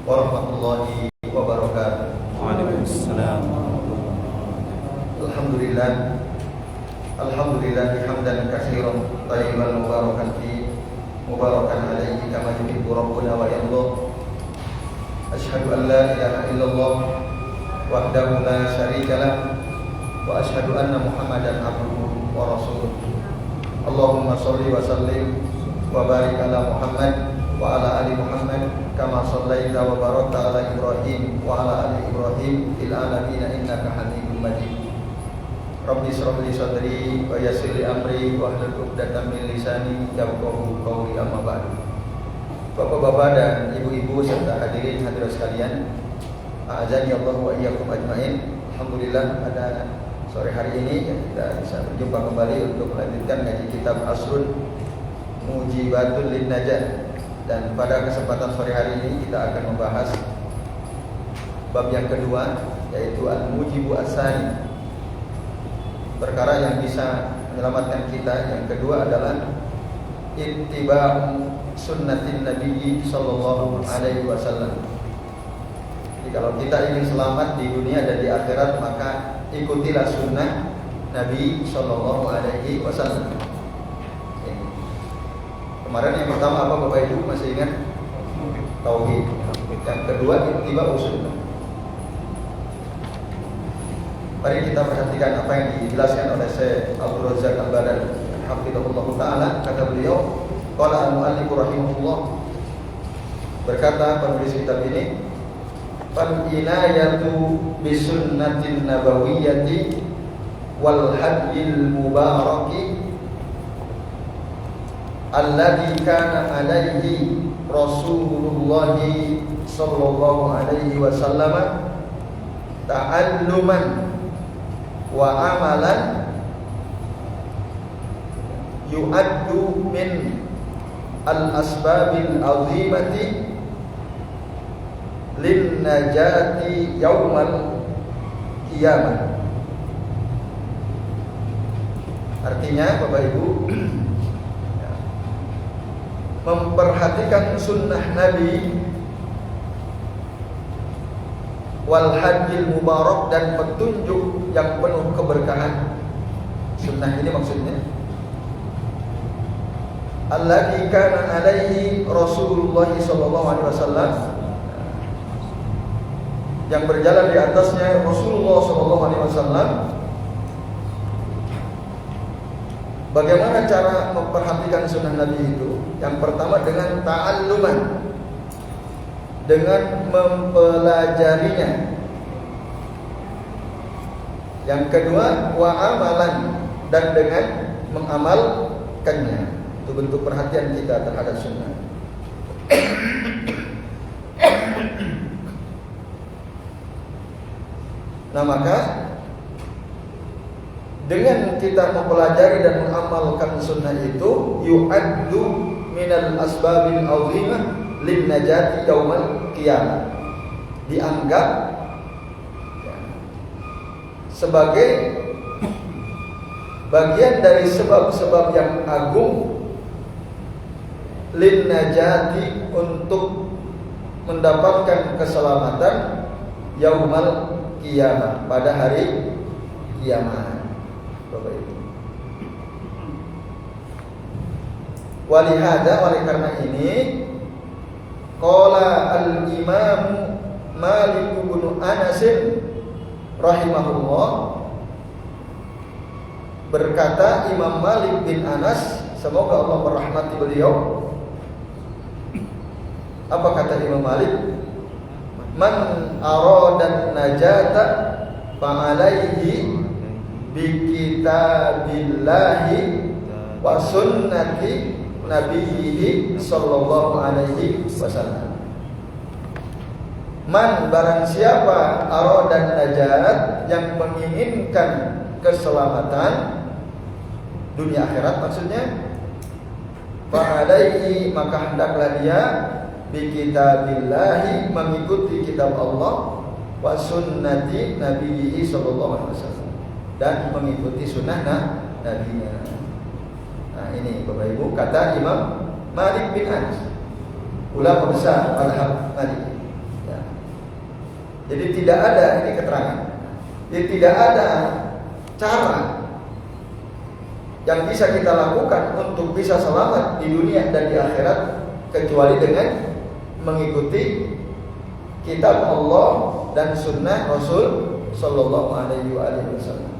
warahmatullahi wabarakatuh. Waalaikumsalam. Alhamdulillah hamdan katsiran thayyiban mubarakan fi mubarakan alaihi kama yuhibbu rabbuna wa yarda. Asyhadu an la ilaha illallah wahdahu la syarika lah wa asyhadu anna Muhammadan abduhu wa rasuluh. Allahumma shalli wa sallim wa barik ala Muhammad wa ala ali Muhammad kama shallaita wa barakta ala Ibrahim wa ala ali Ibrahim fil alamin innaka Hamidum Majid. Rabbi shrah li sadri wa yassir li amri wa hlul 'uqdatam min lisani yafqahu qawli, amma ba'du. Bapak-bapak dan ibu-ibu serta hadirin hadirat sekalian, a'azani Allah wa iyyakum ajmain. Alhamdulillah pada sore hari ini kita bisa berjumpa kembali untuk melanjutkan ngaji kitab Asrun Mujibatul Lin Najat. Dan pada kesempatan sore hari ini kita akan membahas bab yang kedua, yaitu Al-Mujibu As-Sani, perkara yang bisa menyelamatkan kita. Yang kedua adalah ittiba'u sunnatin Nabi sallallahu alaihi wasallam. Jadi kalau kita ingin selamat di dunia dan di akhirat, maka ikutilah sunnah Nabi sallallahu alaihi wasallam. Kemarin yang pertama apa Bapak Ibu masih ingat? Tauhid. Yang kedua ittiba'u sunnah. Mari kita perhatikan apa yang dijelaskan oleh Syekh Abdul Razak Al-Badali hafizahullah taala. Kata beliau, qala al-mu'allif rahimahullah, berkata penulis kitab ini, fal inayatu bisunnatin nabawiyyati wal hadyil mubaraki alladzi kana alaihi Rasulullah sallallahu alaihi wasallam ta'alluman wa amalan yu'addu min al-asbabil azimati lin najati yaumal qiyamah. Artinya Bapak Ibu, memperhatikan sunnah Nabi wal hadil mubarak, dan petunjuk yang penuh keberkahan. Sunnah ini maksudnya alladzi kana alaihi Rasulullah sallallahu alaihi wasallam, yang berjalan di atasnya Rasulullah sallallahu alaihi wasallam. Bagaimana cara memperhatikan sunnah Nabi itu? Yang pertama dengan ta'alluman, dengan mempelajarinya. Yang kedua wa amalan, dan dengan mengamalkannya. Itu bentuk perhatian kita terhadap sunnah. Nah, maka dengan kita mempelajari dan mengamalkan sunnah itu, yu'addu minal asbabil azimah lin najati yaumal qiyamah, dianggap sebagai bagian dari sebab-sebab yang agung lin najati, untuk mendapatkan keselamatan yaumal qiyamah, pada hari kiamat. Bapak Ibu, walihada, oleh karena ini, qala al-imam Malik bin Anas rahimahullah, berkata Imam Malik bin Anas, semoga Allah merahmati beliau. Apa kata Imam Malik? Man arada najata fa'alaihi bikitabillahi wa sunnati nabiyhi sallallahu alaihi wasallam. Man, barang siapa, aradan najat, yang menginginkan keselamatan dunia akhirat maksudnya, fa'alaihi, maka hendaklah dia bikitabillahi, mengikuti kitab Allah, wa sunnati nabiyhi sallallahu alaihi wasallam, dan mengikuti sunnah nabinya. Nah, ini Bapak Ibu kata Imam Malik bin Anas, ulama besar mazhab Maliki. Jadi tidak ada, ini keterangan, jadi tidak ada cara yang bisa kita lakukan untuk bisa selamat di dunia dan di akhirat kecuali dengan mengikuti kitab Allah dan sunnah Rasul Sallallahu Alaihi Wasallam.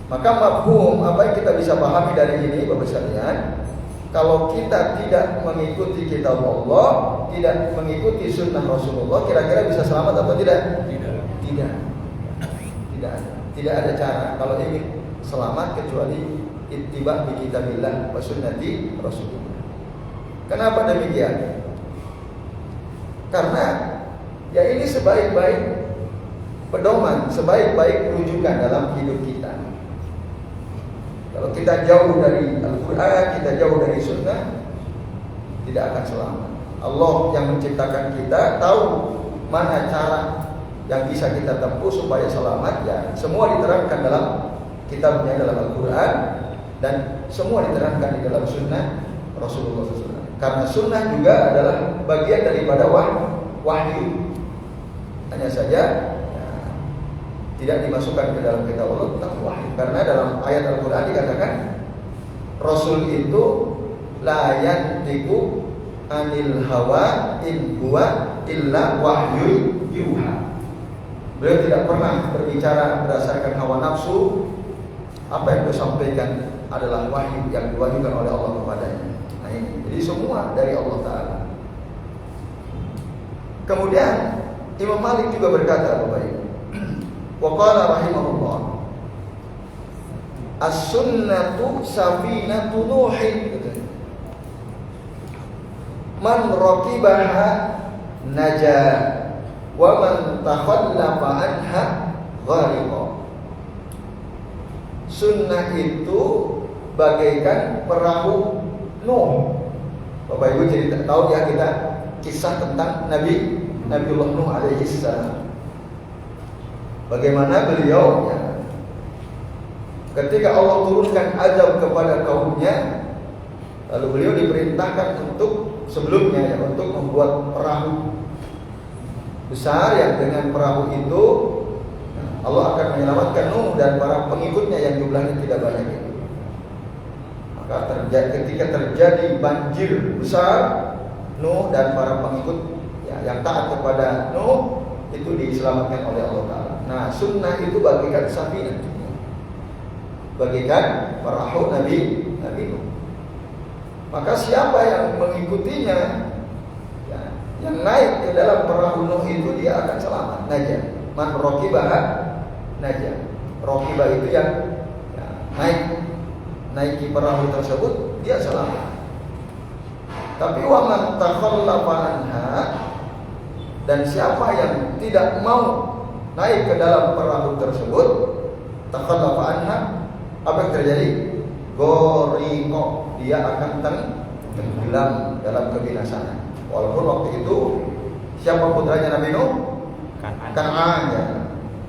Maka mafhum apa yang kita bisa pahami dari ini, Bapak sekalian, kalau kita tidak mengikuti kitab Allah, tidak mengikuti sunnah Rasulullah, kira-kira bisa selamat atau tidak? Tidak ada cara kalau ingin selamat kecuali ittiba bi kitabillah wa sunnati Rasulullah. Kenapa demikian? Karena ya ini sebaik-baik pedoman, sebaik-baik rujukan dalam hidup kita. Kalau kita jauh dari Al-Quran, kita jauh dari sunnah, tidak akan selamat. Allah yang menciptakan kita tahu mana cara yang bisa kita tempuh supaya selamat, ya semua diterangkan dalam kitabnya, dalam Al-Quran, dan semua diterangkan di dalam sunnah Rasulullah SAW. Karena sunnah juga adalah bagian daripada wahyu. Hanya saja tidak dimasukkan ke dalam kitab Allah tentang wahyu. Karena dalam ayat Al-Quran dikatakan Rasul itu la yantiqu anil hawa in huwa illa wahyu yuha. Beliau tidak pernah berbicara berdasarkan hawa nafsu. Apa yang beliau sampaikan adalah wahyu yang diwahyukan oleh Allah kepadanya. Nah ini, jadi semua dari Allah Ta'ala. Kemudian Imam Malik juga berkata, Bapak Ibu, wa qala rahimahullah, as-sunnatu safinatu nuhin, man raqibaha najah wa man takhallafa anha ghariqa. Sunnah itu bagaikan perahu Nuh. Bapak Ibu jadi tahu ya kita kisah tentang Nabiullah Nuh alaihi salam. Bagaimana beliau ya, ketika Allah turunkan azab kepada kaumnya, lalu beliau diperintahkan untuk sebelumnya ya, untuk membuat perahu besar yang dengan perahu itu Allah akan menyelamatkan Nuh dan para pengikutnya yang jumlahnya tidak banyak itu. Maka ketika terjadi banjir besar, Nuh dan para pengikut ya, yang taat kepada Nuh itu diselamatkan oleh Allah Ta'ala. Nah sunnah itu bagikan safinah, bagikan perahu Nabi Nuh. Maka siapa yang mengikutinya ya, yang naik ke dalam perahu Nuh itu dia akan selamat. Najah. Man raqibaha najah. Raqibah itu yang ya, naiki perahu tersebut dia selamat. Tapi wa man takhallafa anha, dan siapa yang tidak mau naik ke dalam perahu tersebut, takhallafa anha, apa yang terjadi? Ghariqa, dia akan tenggelam dalam kebinasaan. Walaupun waktu itu siapa putranya Nabi Nuh? Kan'an ya.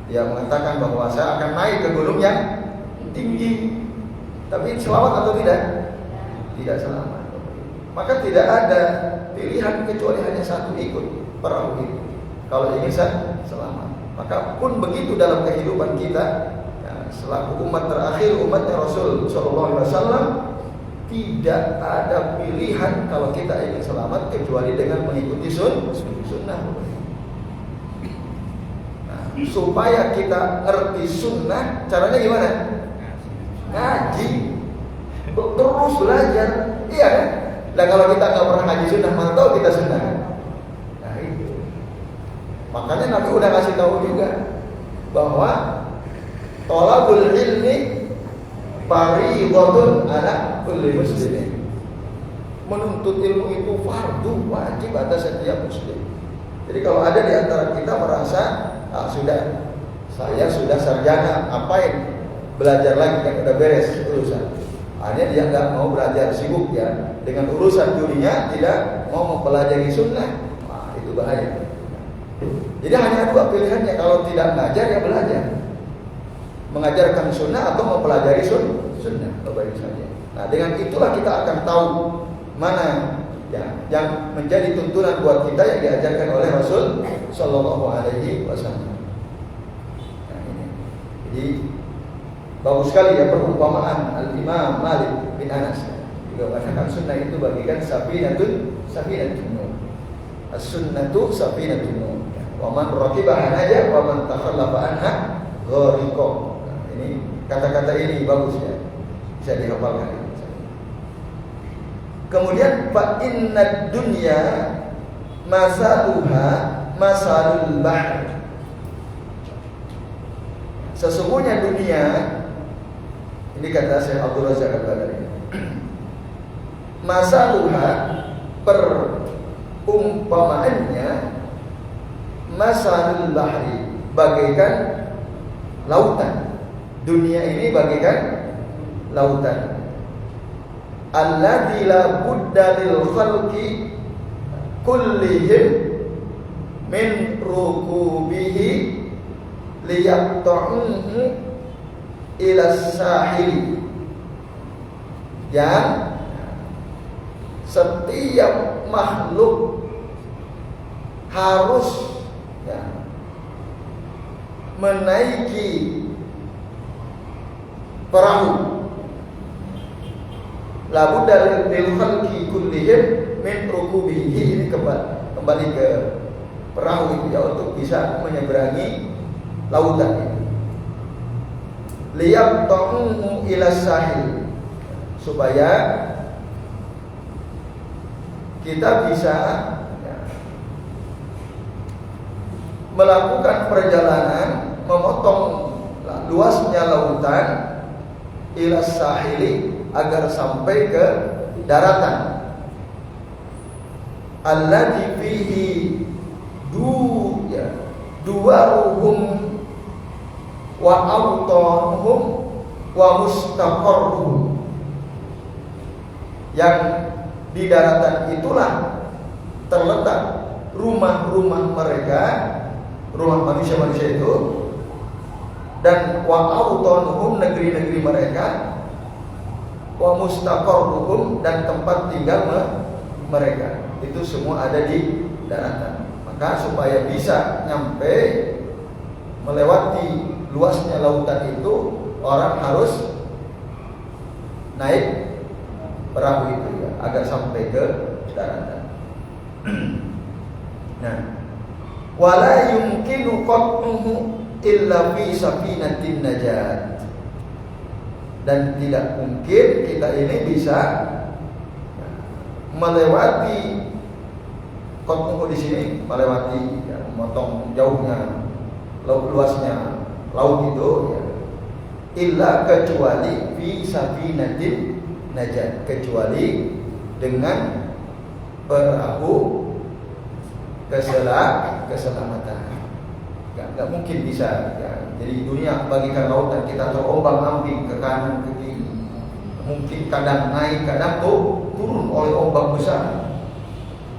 Dia mengatakan bahwa saya akan naik ke gunung yang tinggi. Tapi selamat atau tidak? Tidak selamat. Maka tidak ada pilihan kecuali hanya satu, ikut perahu itu. Kalau ingin selamat. Maka pun begitu dalam kehidupan kita ya, selaku umat terakhir, umatnya Rasul Sallallahu Alaihi Wasallam, tidak ada pilihan kalau kita ingin selamat kecuali dengan mengikuti sunnah. Nah, supaya kita ngerti sunnah, caranya gimana? Ngaji, terus belajar, iya kan? Nah kalau kita nggak pernah ngaji sunnah, mana tahu kita sunnah? Nah itu. Makanya Nabi udah kasih tahu juga bahwa thalabul ilmi fardhun ala kulli muslimin. Menuntut ilmu itu fardu, wajib atas setiap muslim. Jadi kalau ada di antara kita merasa saya sudah sarjana, ngapain belajar lagi, kan udah beres urusan. Akhirnya dia nggak mau belajar, sibuk ya dengan urusan dunia, tidak mau mempelajari sunnah. Wah, itu bahaya. Jadi hanya dua pilihannya, kalau tidak belajar ya belajar, mengajarkan sunnah atau mempelajari sunnah. Baik saja. Nah dengan itulah kita akan tahu mana ya, yang menjadi tuntunan buat kita yang diajarkan oleh Rasul Shallallahu Alaihi Wasallam. Nah, ini. Jadi bagus sekali ya perumpamaan Al-Imam Malik bin Anas. Juga katakan sunnah itu bagikan safinatun nur. As-sunnatu safinatun nur. Wa man raqibaha naja wa man takhallafa anha ghariqa. Nah, ini kata-kata ini bagus ya. Bisa dihafalkan. Kemudian fa innad dunya masaluha masalul bahr. Sesungguhnya dunia, ini kata Syekh Abdul Razak Al-Badari, masaluha perumpamaannya masalul bahri, bagaikan lautan. Dunia ini bagaikan lautan. Alladzi la budda lil khalqi kullihim min rukubihi liyaqta'uhu ila sahil, yang setiap makhluk harus ya, menaiki perahu. Labu dari khalqi kullihim min rukubihi, ini kembali ke perahu itu ya, untuk bisa menyeberangi lautan itu. Liyaqta'uhu ila sahil, supaya kita bisa ya, melakukan perjalanan memotong luasnya lautan ila sahili, agar sampai ke daratan. Alladzi fihi duwaruhum wa awtanuhum wa mustaqarruhum, yang di daratan itulah terletak rumah-rumah mereka, rumah manusia-manusia itu, dan wa awtanuhum, negeri-negeri mereka, wa mustaqarruhum, dan tempat tinggal mereka. Itu semua ada di daratan. Maka supaya bisa nyampe melewati luasnya lautan itu, orang harus naik perahu itu ya, agar sampai ke daratan. Nah, wala yumkinu qat'uhu illa fi safinatin najat, dan tidak mungkin kita ini bisa melewati qat'uhu di sini, melewati ya, memotong jauhnya luasnya laut itu ya, illa kecuali fi safinatin najat, kecuali dengan perahu keselamatan. Gak mungkin bisa ya. Jadi dunia bagikan lautan, kita terombang-ambing ke kanan ke kiri. Mungkin kadang naik, kadang turun oleh ombak besar.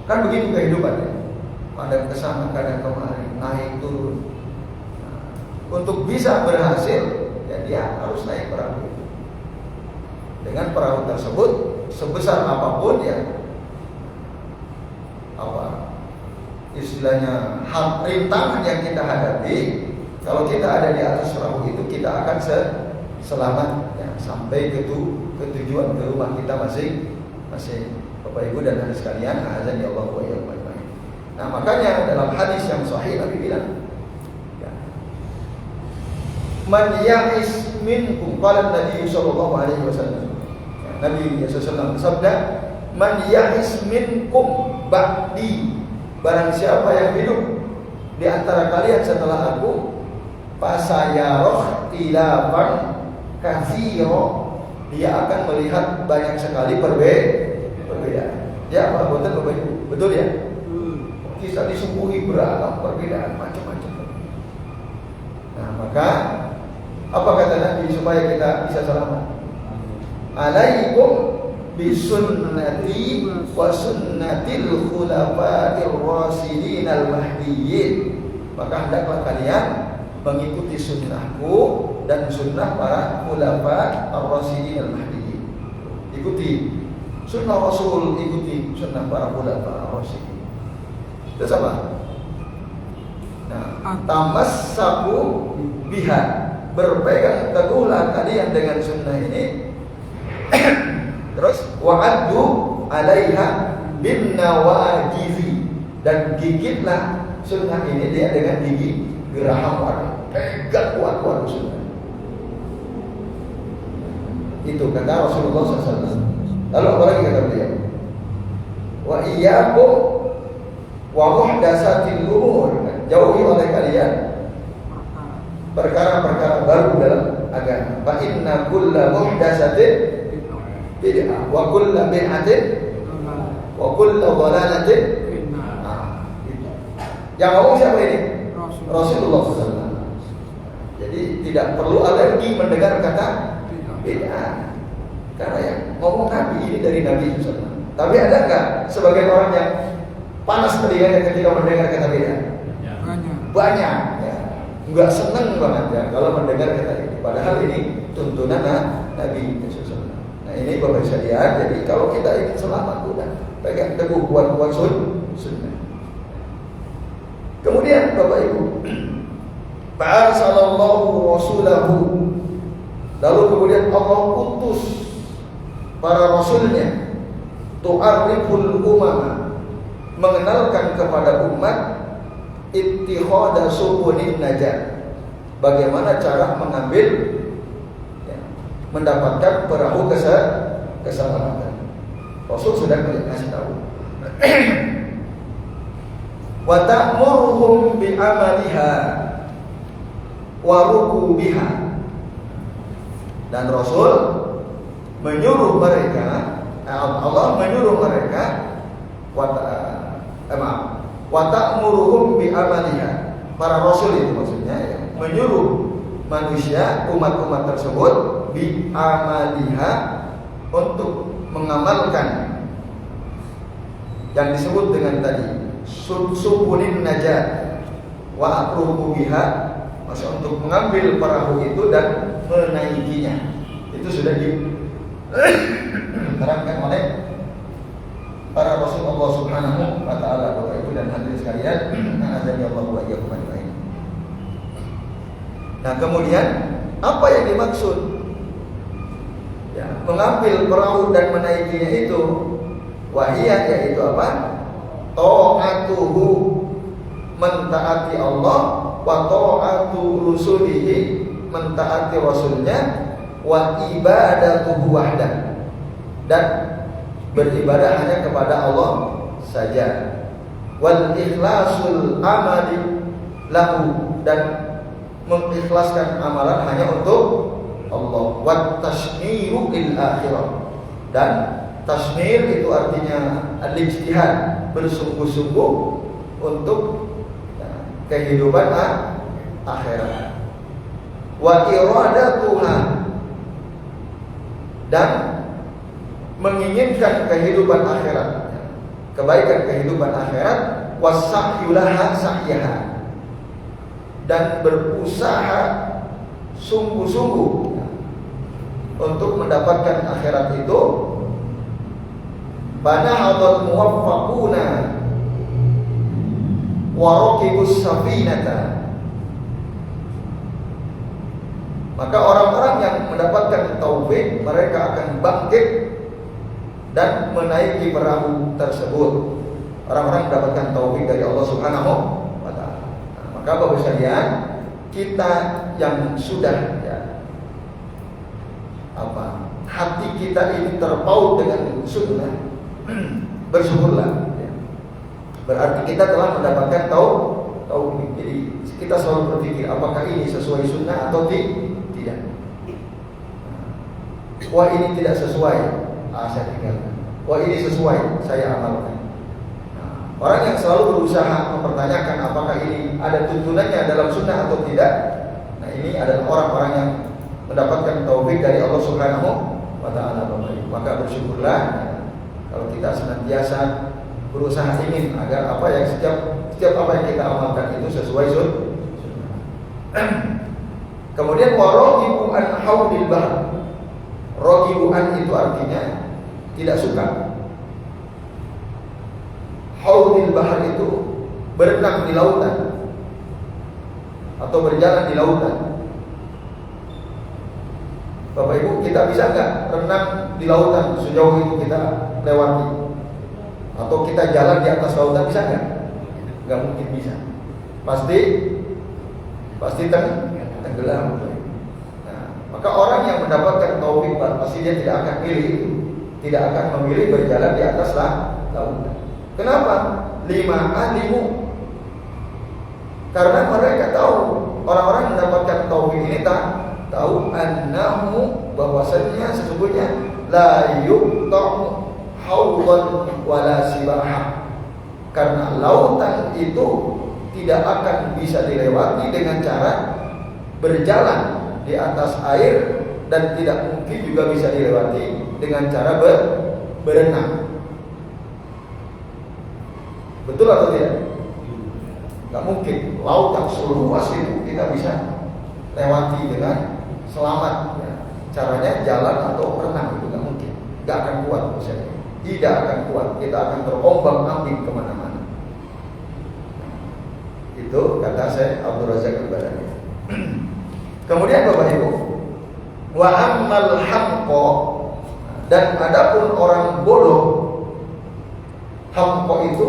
Kan begitu kehidupan ya. Kadang ke sana, kadang kemari, naik turun. Nah, untuk bisa berhasil ya, dia harus naik perahu. Dengan perahu tersebut, sebesar apapun ya, apa istilahnya, rintangan yang kita hadapi, kalau kita ada di atas perahu itu, kita akan selamat ya, sampai ke tujuan, ke rumah kita masing-masing. Bapak Ibu dan adik sekalian, azan ya Allah wa ya Allah. Nah, makanya dalam hadis yang sahih Nabi bilang, ya, man ya'is minkum, qala Nabi sallallahu alaihi wasallam. Ya, Nabi sallallahu bersabda, man ya'is minkum ba'di, barang siapa yang hidup di antara kalian setelah aku, fasayarah tilafan katsira, dia akan melihat banyak sekali perbedaan. Ya, apa betul ya? Kisah disuguhi beragam perbedaan macam-macam. Nah, maka apa kata Nabi supaya kita bisa selamat? Alaikum bisunnati wa sunnatil khulafa'ir rasyidin al-mahdiyyin. Maka hendaklah kalian mengikuti sunnahku dan sunnah para khulafa ar-rasyidin al-mahdiyyin. Ikuti sunnah Rasul, ikuti sunnah para khulafa rasyidin. Terus apa? Nah, tamassaku biha, berpegang teguhlah kalian dengan sunnah ini. Terus wa'addu 'alaiha bin nawajizi, dan gigitlah sunnah ini dia dengan gigi geraham wadah. Pegang kuat-kuat sunnah. Itu kata Rasulullah SAW. Lalu apa lagi kata beliau? Wa iyyakum wa muhdatsatil umur, jauhi oleh kalian perkara-perkara baru dalam agama. Fa inna kulla muhdatsatin bid'ah wa kulla bid'atin wa kulla dhalalatin. Yang ngomong siapa ini? Rasulullah SAW. Jadi tidak perlu alergi mendengar kata bid'ah, karena yang ngomong Nabi ini dari Nabi SAW. Tapi ada nggak sebagian orang yang panas telinganya ketika mendengar kata bid'ah? Banyak, ya. Nggak seneng banget ya kalau mendengar kata ini. Padahal ini tuntunan Nabi SAW. Nah ini Bapak bisa lihat. Jadi kalau kita ingin selamat, udah pegang teguh kuat-kuat sunnah. Kemudian Bapak Ibu, Fa'arsalallahu rasulahu, lalu kemudian Allah utus para rasulnya, tu'arriful umama, mengenalkan kepada umat ittikhada subunin najat, bagaimana cara mengambil ya, mendapatkan perahu keselamatan. Rasul sudah kasih tahu. Wa ta'muruhum bi'amaliha wa rukubiha, dan Rasul menyuruh mereka, Allah menyuruh mereka wa ta'muruhum bi'amaliha, para Rasul itu maksudnya ya, menyuruh manusia, umat-umat tersebut bi'amaliha, untuk mengamalkan yang disebut dengan tadi subunin najat wa rukubiha, maksud untuk mengambil perahu itu dan menaikinya. Itu sudah diterangkan oleh para Rasul Allah Subhanahu wa taala. Bapak Ibu dan hadirin sekalian, azani Allah wa iyyakum ajmain. Nah, kemudian apa yang dimaksud ya, mengambil perahu dan menaikinya itu? Wahiyah, yaitu apa? Ta'atuhu, mentaati Allah, wa ta'atu rusulihi, mentaati rasulnya, wa ibadatuhu wahdah, dan beribadah hanya kepada Allah saja, wal ikhlasul amali lahu, dan mengikhlaskan amalan hanya untuk Allah, wat tasmiru lil akhirah, dan tasmir itu artinya al-ijtihad, bersungguh-sungguh untuk kehidupan akhirat. Wa iradatuha, dan menginginkan kehidupan akhirat, kebaikan kehidupan akhirat. Wasahyulaha sahyaha, dan berusaha sungguh-sungguh untuk mendapatkan akhirat itu. Banahadul muwaffaquna wa raqibus safinata, maka orang-orang yang mendapatkan taufik, mereka akan bangkit dan menaiki perahu tersebut. Orang-orang mendapatkan taufik dari Allah Subhanahu wa taala. Maka Bapak sekalian, kita yang sudah ya, hati kita ini terpaut dengan sunnah, bersyukurlah ya. Berarti kita telah mendapatkan taufik. Jadi kita selalu berpikir, apakah ini sesuai sunnah atau tidak. Wah, ini tidak sesuai, saya tinggalkan. Wah, ini sesuai, saya amalkan. Orang yang selalu berusaha mempertanyakan apakah ini ada tuntunannya dalam sunnah atau tidak, nah ini adalah orang-orang yang mendapatkan taufik dari Allah Subhanahu wa taala. Maka bersyukurlah kalau kita senantiasa berusaha ingin agar apa yang setiap apa yang kita amalkan itu sesuai sunnah. Kemudian waragibu an haudil bahr. Ragibu an itu artinya tidak suka. Haudil bahar itu berenang di lautan atau berjalan di lautan. Bapak Ibu, kita bisa nggak renang di lautan sejauh itu kita lewati? Atau kita jalan di atas lautan, bisa nggak? Nggak mungkin bisa. Pasti tenggelam. Nah, maka orang yang mendapatkan taufik pasti dia tidak akan memilih berjalan di atas lautan. Kenapa? Alimu. Karena mereka tahu, orang-orang yang mendapatkan taufik ini tahu annahu, bahwasanya sesungguhnya la yuqta'u hawdan wala sibaha, karena lautan itu tidak akan bisa dilewati dengan cara berjalan di atas air, dan tidak mungkin juga bisa dilewati dengan cara berenang. Betul atau tidak? Nggak mungkin. Laut yang seluas itu kita bisa lewati dengan selamat. Ya. Caranya jalan atau renang itu nggak mungkin. Nggak akan kuat misalnya. Tidak akan kuat. Kita akan terombang-ambing kemana-mana. Itu kata saya Abdul Razak Al-Badani. Kemudian Bapak Ibu, wa ammal hamqa, dan adapun orang bodoh, hamqa itu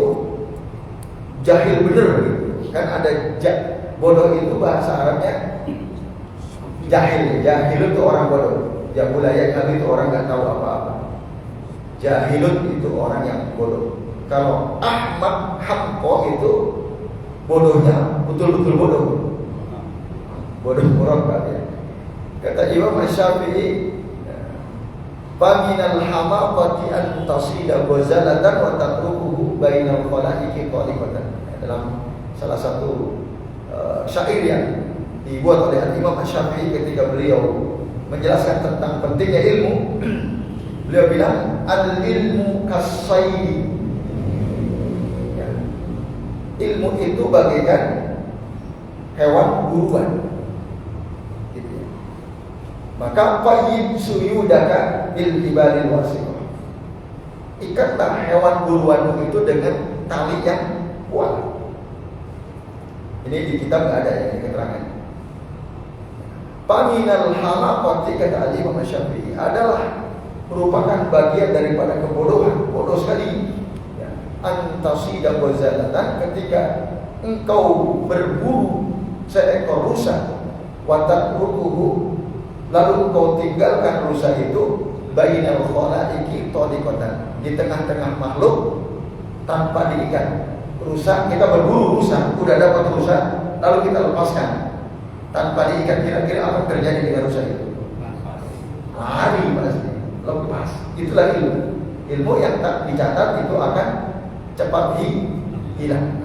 jahil bener gitu. Kan ada bodoh itu bahasa Arabnya jahil. Jahil itu orang bodoh. Jahulaya Nabi itu orang nggak tahu apa-apa. Jahilun itu orang yang bodoh. Kalau ahmak hamqa itu bodohnya betul-betul bodoh. Bodoh murakkab ya. Kata Imam Syafi'i, faminal hamaqati an tasida ghazalatan wa tatrukuhu bainal khalaiqi qaliqatan. Dalam salah satu syair yang dibuat oleh Imam Syafi'i ketika beliau menjelaskan tentang pentingnya ilmu, beliau bilang al-ilmu kas-sayyi. Ya. Ilmu itu bagaikan hewan buruan. Gitu. Maka qayyid suyudaka bil ibalil wasiqah. Ikatlah hewan buruanmu itu dengan tali yang kuat. Ini di kitab nggak ada yang keterangan. Paminal halaqati, kata Imam Syafi'i, adalah merupakan bagian daripada kebodohan, bodoh sekali. Ya. Antasida ghazalatan, ketika engkau berburu seekor rusa, watatrukuhu, lalu engkau tinggalkan rusa itu bainal khalaiqi tadiqatan, di tengah-tengah makhluk tanpa diikat. Rusa, kita berburu rusa, udah dapat rusa, lalu kita lepaskan tanpa diikat, kira-kira apa terjadi dengan rusa itu? Lari pasti, lepas. Itulah ilmu. Ilmu yang tak dicatat itu akan cepat hilang.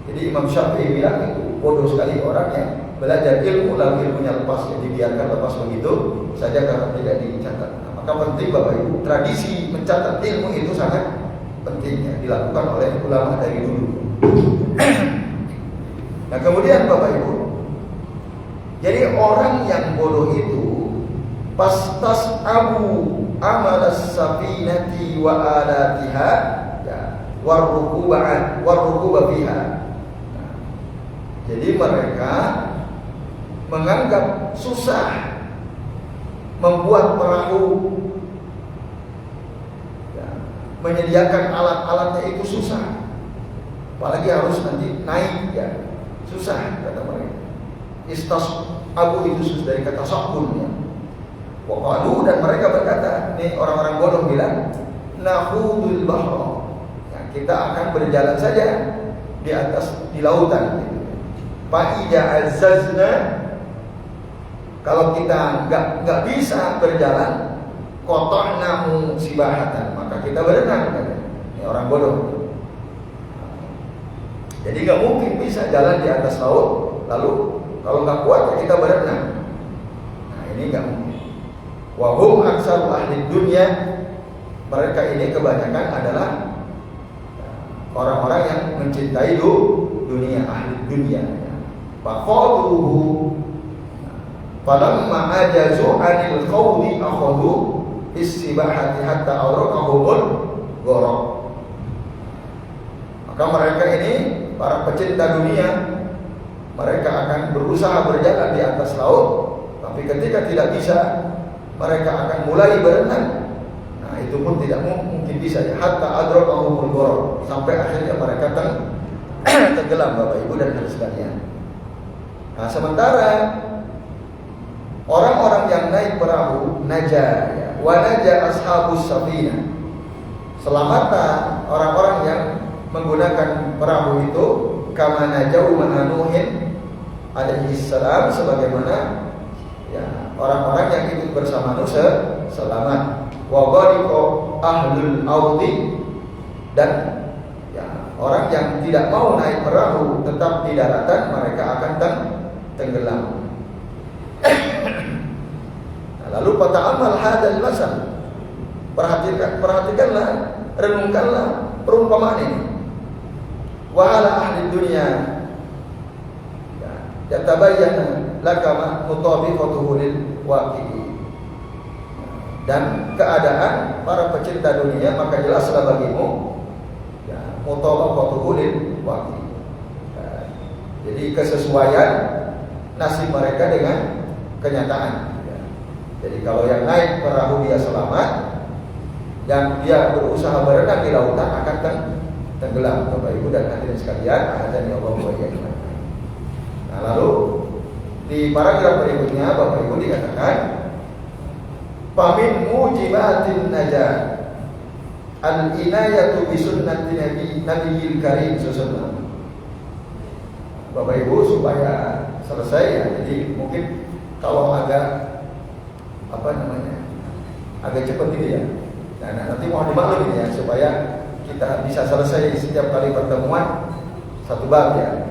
Jadi Imam Syafi'i bilang itu bodoh sekali orang yang belajar ilmu lalu ilmunya lepas, jadi dibiarkan lepas begitu saja karena tidak dicatat. Maka penting Bapak Ibu, tradisi mencatat ilmu itu sangat pentingnya dilakukan oleh ulama dari dulu. Nah kemudian Bapak Ibu, jadi orang yang bodoh itu pastas abu amalas safinati wa alatiha warrukuba biha. Jadi mereka menganggap susah membuat perahu, menyediakan alat-alatnya itu susah, apalagi harus nanti naik, ya susah kata mereka. Istas abu itu susah dari kata sakun ya. Waqalu, dan mereka berkata, ini orang-orang bodoh bilang, nahudul bahra, ya, kita akan berjalan saja di lautan. Fa'idha azazna, kalau kita nggak bisa berjalan, qata'nahu sibahatan, maka kita berenang. Ini orang bodoh. Jadi nggak mungkin bisa jalan di atas laut, lalu kalau nggak kuat ya kita berenang. Nah ini nggak mungkin. Wahum aksaru ahli dunia, mereka ini kebanyakan adalah orang-orang yang mencintai dunia, ahli dunia. Faqaluhu falamma ajazu anil qawli akhadhu fis-sibahati hatta awraqahumul gharaq. Maka mereka ini para pecinta dunia, mereka akan berusaha berjalan di atas laut, tapi ketika tidak bisa, mereka akan mulai berenang. Nah, itu pun tidak mungkin bisa ya. Hatta adrakahumul gharaq, sampai akhirnya mereka tenggelam, Bapak Ibu dan saudara sekalian. Nah, sementara orang-orang yang naik perahu naja, ya, wa naja ashabus safinah. Selamatlah orang-orang yang menggunakan perahu itu, kama najau ma'anuhin alaihi salam, sebagaimana ya orang-orang yang ikut bersama Nuh selamat. Wa ghariqa ahlul audi, dan ya orang yang tidak mau naik perahu tetap di daratan, mereka akan tenggelam. Nah, lalu fata'amal hadzal masal, perhatikanlah, renungkanlah perumpamaan ini. Wa ala ahli dunya yatabayyana laka mutabiqatuhu lil waqi'i. Dan keadaan para pecinta dunia, maka jelaslah bagimu ya mutabiqatuhu lil waqi'i. Jadi kesesuaian nasib mereka dengan kenyataan. Jadi kalau yang naik perahu dia selamat, yang dia berusaha berenang di lautan akan tenggelam, Bapak Ibu dan hadirin sekalian, azan ya Allah wa iyyakum. Nah, lalu di paragraf berikutnya Bapak Ibu dikatakan famin mujibatin najah al-inayatu bi sunnati nabiyil karim sallallahu. Bapak Ibu supaya selesai ya. Jadi mungkin kalau agak agak cepat gitu ya. Nah, nanti mohon dimaklum ya supaya kita bisa selesai setiap kali pertemuan satu bab ya.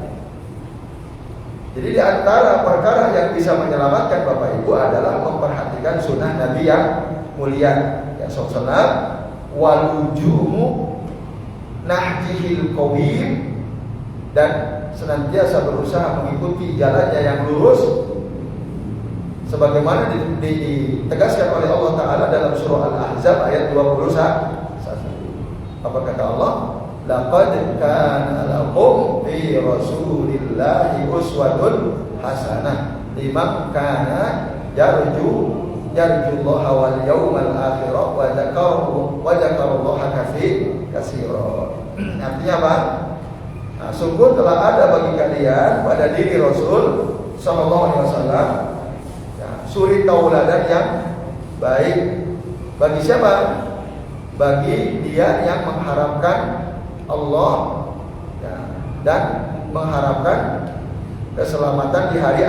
Jadi di antara perkara yang bisa menyelamatkan Bapak Ibu adalah memperhatikan sunnah Nabi yang mulia ya sallallahu, walujumu nahjihil qawim, dan senantiasa berusaha mengikuti jalannya yang lurus sebagaimana ditegaskan oleh Allah Ta'ala dalam surah Al-Ahzab ayat 21. Apa kata Allah? Laqad kana lakum fi rasulillahi uswatun hasanah liman kana yarjullaha wal yawmal akhir wa dzakarallaha katsiran. Artinya apa? Nah, sungguh telah ada bagi kalian pada diri Rasul sallallahu alaihi wasallam suri tauladan yang baik. Bagi siapa? Bagi dia yang mengharapkan Allah ya, dan mengharapkan keselamatan di hari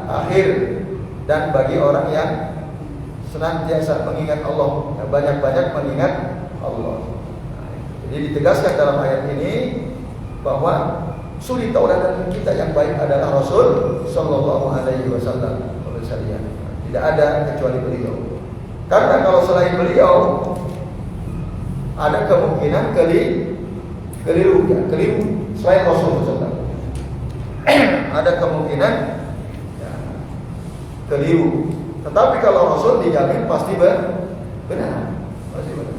akhir, dan bagi orang yang senantiasa mengingat Allah, ya, banyak-banyak mengingat Allah. Nah, jadi ditegaskan dalam ayat ini bahwa suri tauladan kita yang baik adalah Rasul sallallahu alaihi wasallam. Tidak ada kecuali beliau. Karena kalau selain beliau ada kemungkinan keliru selain Rasulullah. Ada kemungkinan ya, keliru. Tetapi kalau Rasul dijamin pasti benar. Pasti benar.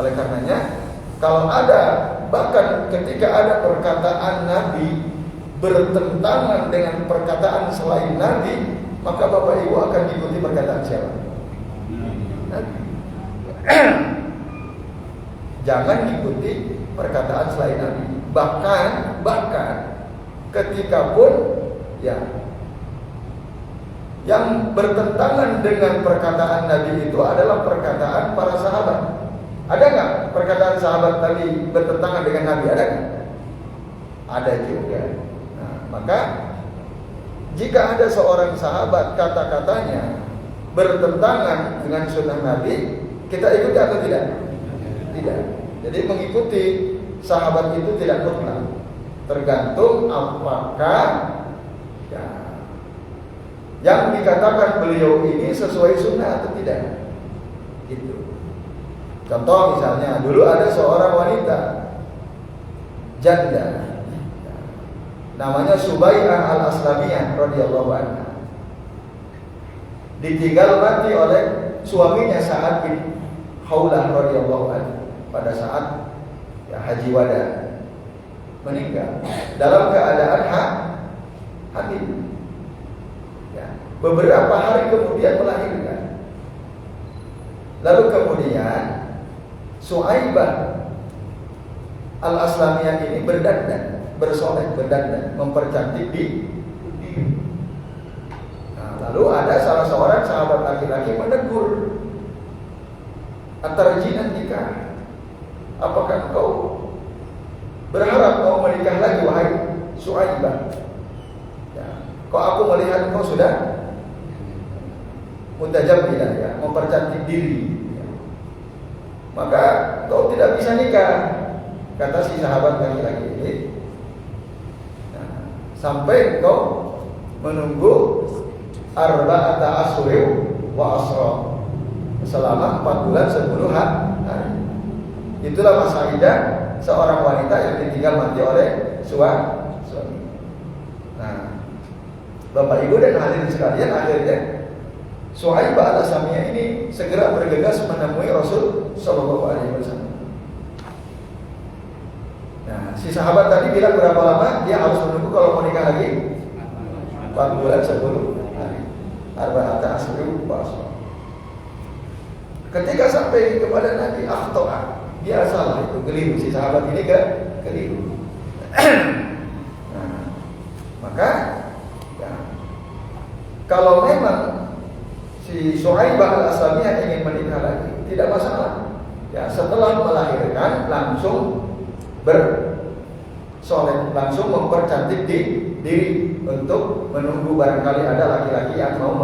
Oleh karenanya kalau ada, bahkan ketika ada perkataan Nabi bertentangan dengan perkataan selain Nabi, maka Bapak Ibu akan diikuti perkataan siapa? Jangan ikuti perkataan selain Nabi. Bahkan ketika pun ya yang bertentangan dengan perkataan Nabi itu adalah perkataan para sahabat. Ada nggak perkataan sahabat tadi bertentangan dengan Nabi? Ada nggak? Ada juga. Nah, maka jika ada seorang sahabat kata-katanya bertentangan dengan sunnah Nabi, kita ikuti atau tidak? Tidak. Jadi mengikuti sahabat itu tidak mutlak, tergantung apakah ya, yang dikatakan beliau ini sesuai sunnah atau tidak. Gitu. Contoh misalnya, dulu ada seorang wanita janda, namanya Subai'ah al-Aslamiyah radhiyallahu anha. Ditinggal mati oleh suaminya Sa'ad bin Khawlah radhiyallahu anhu pada saat haji wada meninggal dalam keadaan hamil. Beberapa hari kemudian melahirkan. Lalu kemudian Suaibah Al-Aslamiyah ini berdandan, bersolek, berdandan, mempercantik diri. Lalu ada salah seorang sahabat laki-laki menegur, "Atarjina nikah? Apakah kau berharap mau menikah lagi wahai Suaibah? Kok aku melihat kau sudah mutajabbilah, ya, mempercantik diri, maka kau tidak bisa nikah," kata si sahabat laki-laki ini. Sampai kau menunggu arba'ata ashhurin wa ashra, selama 4 bulan 10 hari. Itulah masa iddah seorang wanita yang ditinggal mati oleh suami. Nah, Bapak Ibu dan hadirin sekalian, akhirnya Suaibah Al-Aslamiyah ini segera bergegas menemui Rasul Shallallahu Alaihi Wasallam. Nah, si sahabat tadi bilang berapa lama dia harus menunggu kalau mau nikah lagi? 4 bulan 10 hari. Arba'ata ashhurin wa ashra. Ketika sampai kepada Nabi, dia salah, itu keliru, si sahabat ini keliru. Nah, maka kalau memang si Suaibah Al-Aslamiyah ingin menikah lagi, tidak masalah. Setelah melahirkan langsung bersolek, langsung mempercantik diri untuk menunggu barangkali ada laki-laki yang mau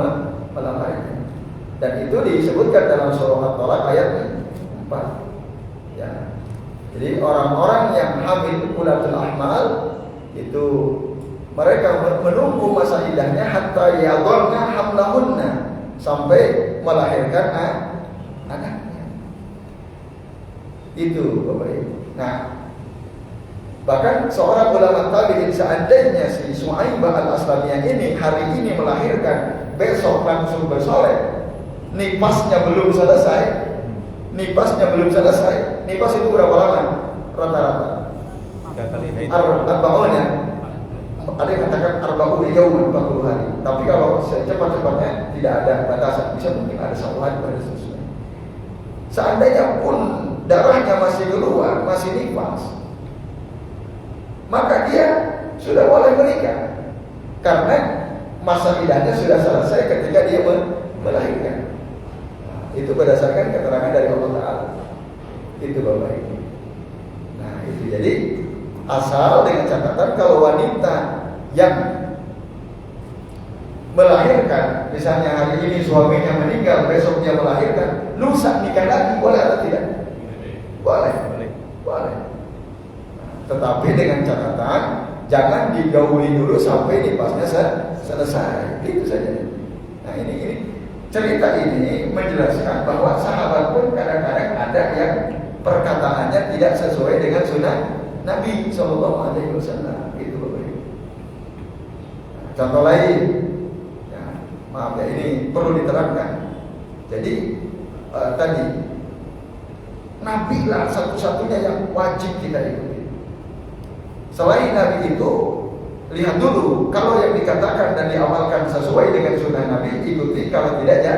melamarnya. Dan itu disebutkan dalam surah At-Thalaq ayat 4. Jadi orang-orang yang hamil ulatul ahmal itu mereka menunggu masa iddahnya hatta yadhurna hamlahunna, sampai melahirkan anaknya. Itu Bapak Ibu. Nah, bahkan seorang ulama tabi'in, seandainya si Suaibah Al-Aslamiyah ini hari ini melahirkan, besok langsung bersolek, nifasnya belum selesai. Nipas itu berapa lama rata-rata? 3 kali haid. Arba'unnya. Ada yang katakan arba'un yauman, 40 hari. Tapi kalau secepat-cepatnya tidak ada batasan, bisa mungkin ada 1 hari pada sesuai. Seandainya pun darahnya masih keluar, masih nifas, maka dia sudah boleh menikah, karena masa iddahnya sudah selesai ketika dia melahirkan. Itu berdasarkan keterangan dari Allah Ta'ala. Itu Bapak Ibu. Nah itu, jadi asal dengan catatan kalau wanita yang melahirkan, misalnya hari ini suaminya meninggal, besok dia melahirkan, lusa nikah lagi, boleh atau tidak? Boleh. Tetapi dengan catatan jangan digauli dulu sampai nifasnya selesai. Itu saja. Nah ini cerita ini menjelaskan bahwa sahabat pun kadang-kadang ada yang perkataannya tidak sesuai dengan sunnah Nabi Shallallahu Alaihi Wasallam. Itu Bapak Ibu. Contoh lain, maaf ya, ini perlu diterangkan. Jadi tadi Nabi lah satu-satunya yang wajib kita ikuti. Selain Nabi itu, lihat dulu, kalau yang dikatakan dan diamalkan sesuai dengan sunnah Nabi, ikuti. Kalau tidak, ya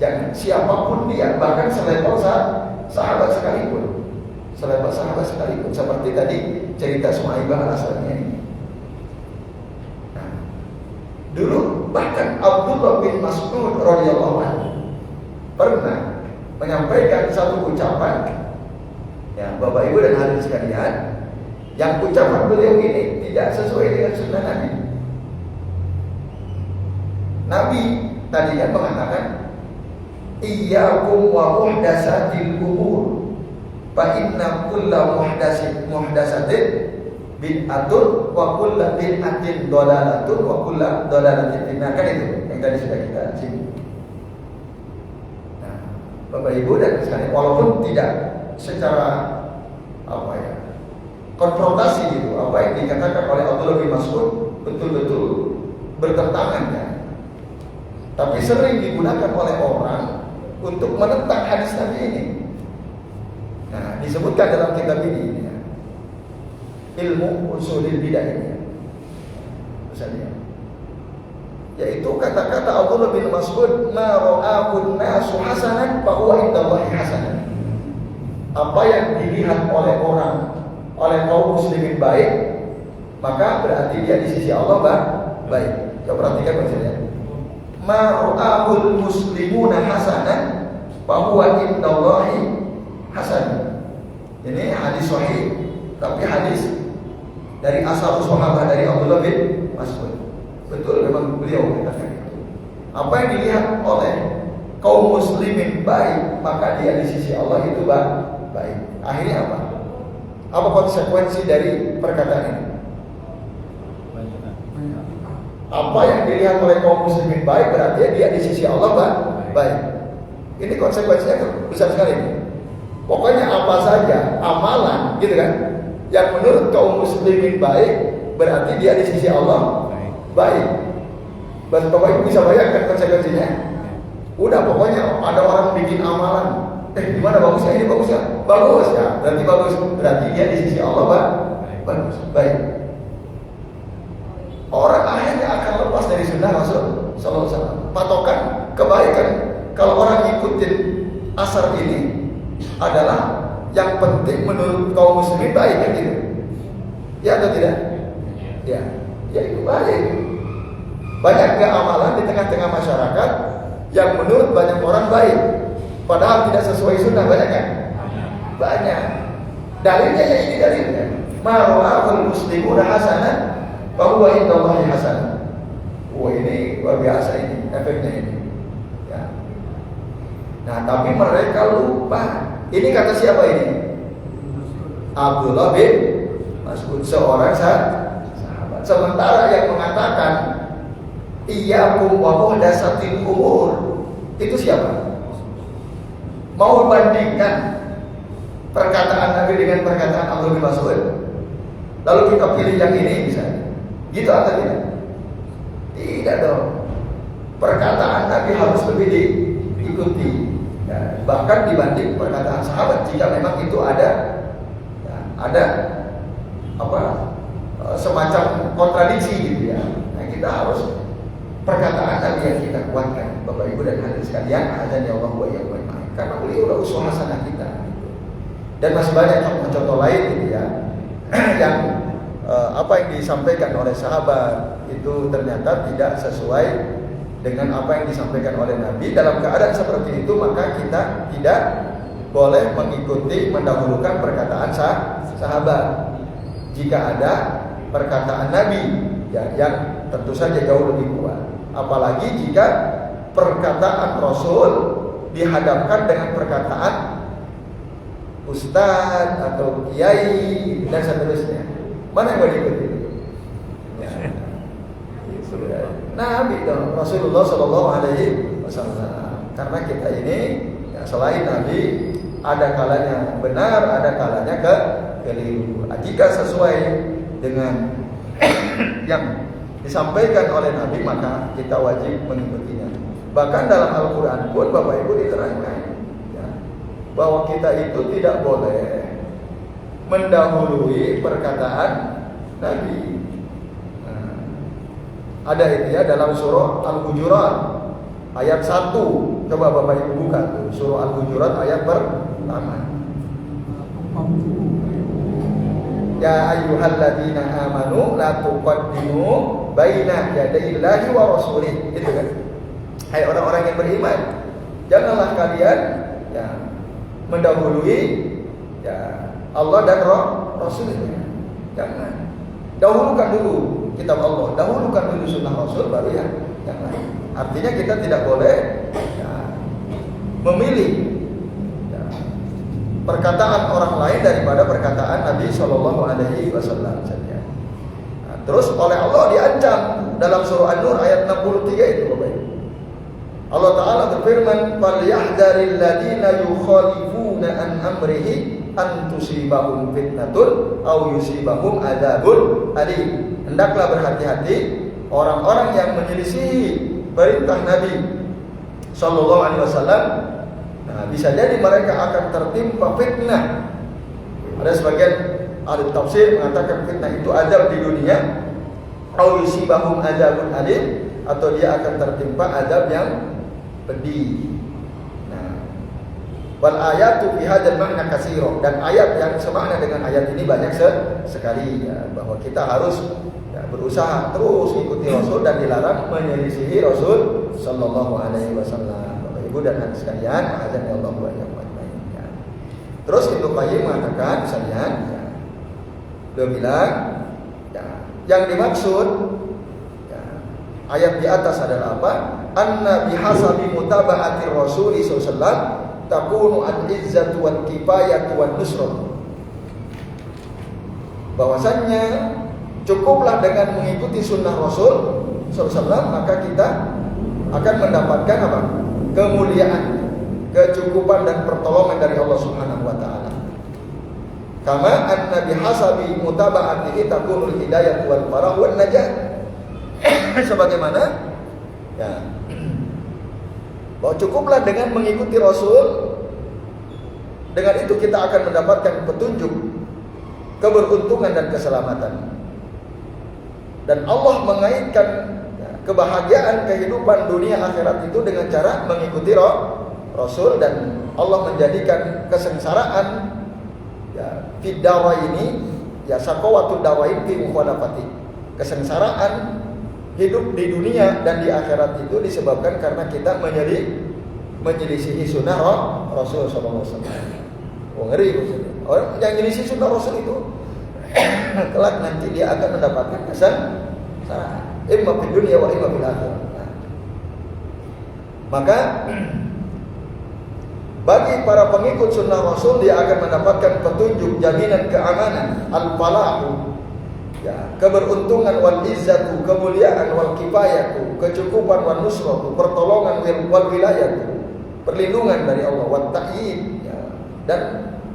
jangan. Siapapun dia, bahkan selevel sahabat sekalipun, seperti tadi cerita Suaibah Al-Aslamiyah ini. Nah, dulu bahkan Abdullah bin Mas'ud radhiyallahu anhu pernah menyampaikan satu ucapan, ya Bapak Ibu dan hadirin sekalian, yang ucapan beliau ini tidak sesuai dengan sunnah Nabi. Nabi tadi kan mengatakan, iyyakum wa muhdatsatil umur, fa inna kulla muhdatsatin bid'atun wa kullu bid'atin dhalalatun wa kullu dhalalatin finnar. Kan itu yang tadi sudah kita singgung. Nah, Bapak Ibu dan sekalian, walaupun tidak secara konfrontasi gitu, apa yang dikatakan oleh Abdullah bin Mas'ud betul-betul bertentangan kan. Tapi sering digunakan oleh orang untuk menentang hadis Nabi ini. Nah, disebutkan dalam kitab ini ya. Ilmu usulil bidah ini. Misalnya, yaitu kata-kata Abdullah bin Mas'ud, "Ma ra'ahun nasu hasanan fa huwa indallahi hasanan." Apa yang dilihat oleh orang, oleh kaum muslimin baik, maka berarti dia di sisi Allah baik. Coba perhatikan maksudnya. Ma ra'ahul muslimuna hasanan fa huwa indallahi hasan. Ini hadis sahih, tapi hadis dari asal sahabat dari Abdullah bin Mas'ud. Betul memang beliau katakan itu. Apa yang dilihat oleh kaum muslimin baik, maka dia di sisi Allah itu baik. Akhirnya apa? Apa konsekuensi dari perkataan ini? Apa yang dilihat oleh kaum muslimin baik, berarti dia di sisi Allah baik. Ini konsekuensinya besar sekali. Pokoknya apa saja amalan, gitu kan, yang menurut kaum muslimin baik, berarti dia di sisi Allah baik. Bapak Ibu bisa bayangkan konsekuensinya. Udah pokoknya ada orang bikin amalan, gimana bagusnya ini bagus ya, berarti bagus, berarti dia di sisi Allah baik. Orang akhirnya akan lepas dari sunnah Rasul Sallallahu Alaihi Wasallam. Patokan kebaikan kalau orang ikutin asar ini adalah yang penting menurut kaum muslimin baik, kan gitu? Ya atau tidak? Ya itu baik. Banyak gak amalan di tengah-tengah masyarakat yang menurut banyak orang baik, padahal tidak sesuai sunnah, banyak kan? Banyak. Dalilnya ya ini dalilnya. Marwahul muslimuna hasanah bahwa indallahi hasanah. Ini luar biasa ini efeknya ini. Ya. Nah, tapi mereka lupa. Ini kata siapa ini? Abdullah bin Mas'ud, seorang sahabat. Sementara yang mengatakan iyyakum wa muhdatsatil umur, itu siapa? Mau bandingkan perkataan Nabi dengan perkataan Abdullah bin Mas'ud, lalu kita pilih yang ini misalnya, gitu atau tidak? Tidak dong. Perkataan Nabi harus lebih diikuti, ya, bahkan dibanding perkataan sahabat jika memang itu ada semacam kontradiksi gitu ya. Nah, kita harus perkataan Nabi yang kita kuatkan, Bapak Ibu dan hadirin sekalian, azan ya Allah wa iyyakum, karena beliau udah uswah hasanah kita gitu. Dan masih banyak contoh lain gitu ya yang apa yang disampaikan oleh sahabat itu ternyata tidak sesuai dengan apa yang disampaikan oleh Nabi. Dalam keadaan seperti itu maka kita tidak boleh mengikuti, mendahulukan perkataan sahabat jika ada perkataan Nabi ya, yang tentu saja jauh lebih kuat. Apalagi jika perkataan Rasul dihadapkan dengan perkataan ustadz atau kiai dan seterusnya. Mana yang boleh diikuti? Ya. Nabi dong, Rasulullah Shallallahu Alaihi Wasallam. Karena kita ini ya, selain Nabi, ada kalanya benar, ada kalanya keliru. Jika sesuai dengan yang disampaikan oleh Nabi, maka kita wajib mengikutinya. Bahkan dalam Al-Quran pun Bapak Ibu diterangkan ya, bahwa kita itu tidak boleh mendahului perkataan Nabi. Nah, ada itu ya dalam surah Al-Hujurat ayat 1. Coba Bapak Ibu buka tuh, surah Al-Hujurat ayat pertama. Ya ayyuhalladzina amanu la tuqaddimu baina yadayillahi wa rasulih. Itu kan. Hai orang-orang yang beriman, janganlah kalian ya mendahului ya Allah dan Rasulnya. Jangan. Dahulukan dulu kitab Allah, dahulukan dulu sunnah Rasul, baru yang lain. Artinya kita tidak boleh ya, memilih ya, perkataan orang lain daripada perkataan Nabi Shallallahu Alaihi Wasallam saja. Nah, terus oleh Allah diancam dalam surah An-Nur ayat 63 itu, Bapak Ibu. Allah Taala berfirman, "Falyahdharil ladzina yukhalifuna an amrihi an tusibahum fitnatun aw yusibahum adzabun alim." Hendaklah berhati-hati orang-orang yang menyelisihi perintah Nabi Sallallahu Alaihi Wasallam Nah, bisa jadi mereka akan tertimpa fitnah. Ada sebagian ahli tafsir mengatakan fitnah itu azab di dunia, au yusibahum azabun alim, atau dia akan tertimpa azab yang pedih. Nah, wal ayatu fi hadzal ma'na katsira, dan ayat yang semakna dengan ayat ini banyak sekali ya, bahwa kita harus berusaha terus ikuti Rasul dan dilarang menyelisihi Rasul sallallahu alaihi wasallam. Bapak Ibu dan hadirin sekalian, azan Allah wa iyyakum ajmain. Terus Ibnu Qayyim mengatakan sekalian, beliau bilang, yang dimaksud ayat di atas adalah apa? Anna bihasabi mutaba'ati Rasul sallallahu alaihi wasallam takunu al-izzatu wal kifayatu wan nusrah. Bahwasannya cukuplah dengan mengikuti sunnah Rasul SAW, maka kita akan mendapatkan apa? Kemuliaan, kecukupan dan pertolongan dari Allah Subhanahu wa taala. Kama anna bihasabi mutaba'atihi takunul hidayah wal farah wan najat. Sebagaimana ya, bahwa cukuplah dengan mengikuti Rasul, dengan itu kita akan mendapatkan petunjuk, keberuntungan dan keselamatan. Dan Allah mengaitkan kebahagiaan kehidupan dunia akhirat itu dengan cara mengikuti Rasul, dan Allah menjadikan kesengsaraan ya fid dawaini ya saqawatud dawain fi mukhalafati. Kesengsaraan hidup di dunia dan di akhirat itu disebabkan karena kita menyelisihi sunnah Rasul sallallahu alaihi wasallam. Oh, ngeri maksudnya. Orang yang menyelisih sunnah Rasul itu kelak nanti dia akan mendapatkan kesengsaraan, imma fid dunya wa imma fil akhirah. Maka bagi para pengikut sunnah Rasul, dia akan mendapatkan petunjuk, jaminan keamanan, al-falahu ya, keberuntungan, wal izzatu, kemuliaan, wal kifayatu, kecukupan, wal nusratu, pertolongan, wal wilayatu, perlindungan dari Allah, wat ta'yid ya, dan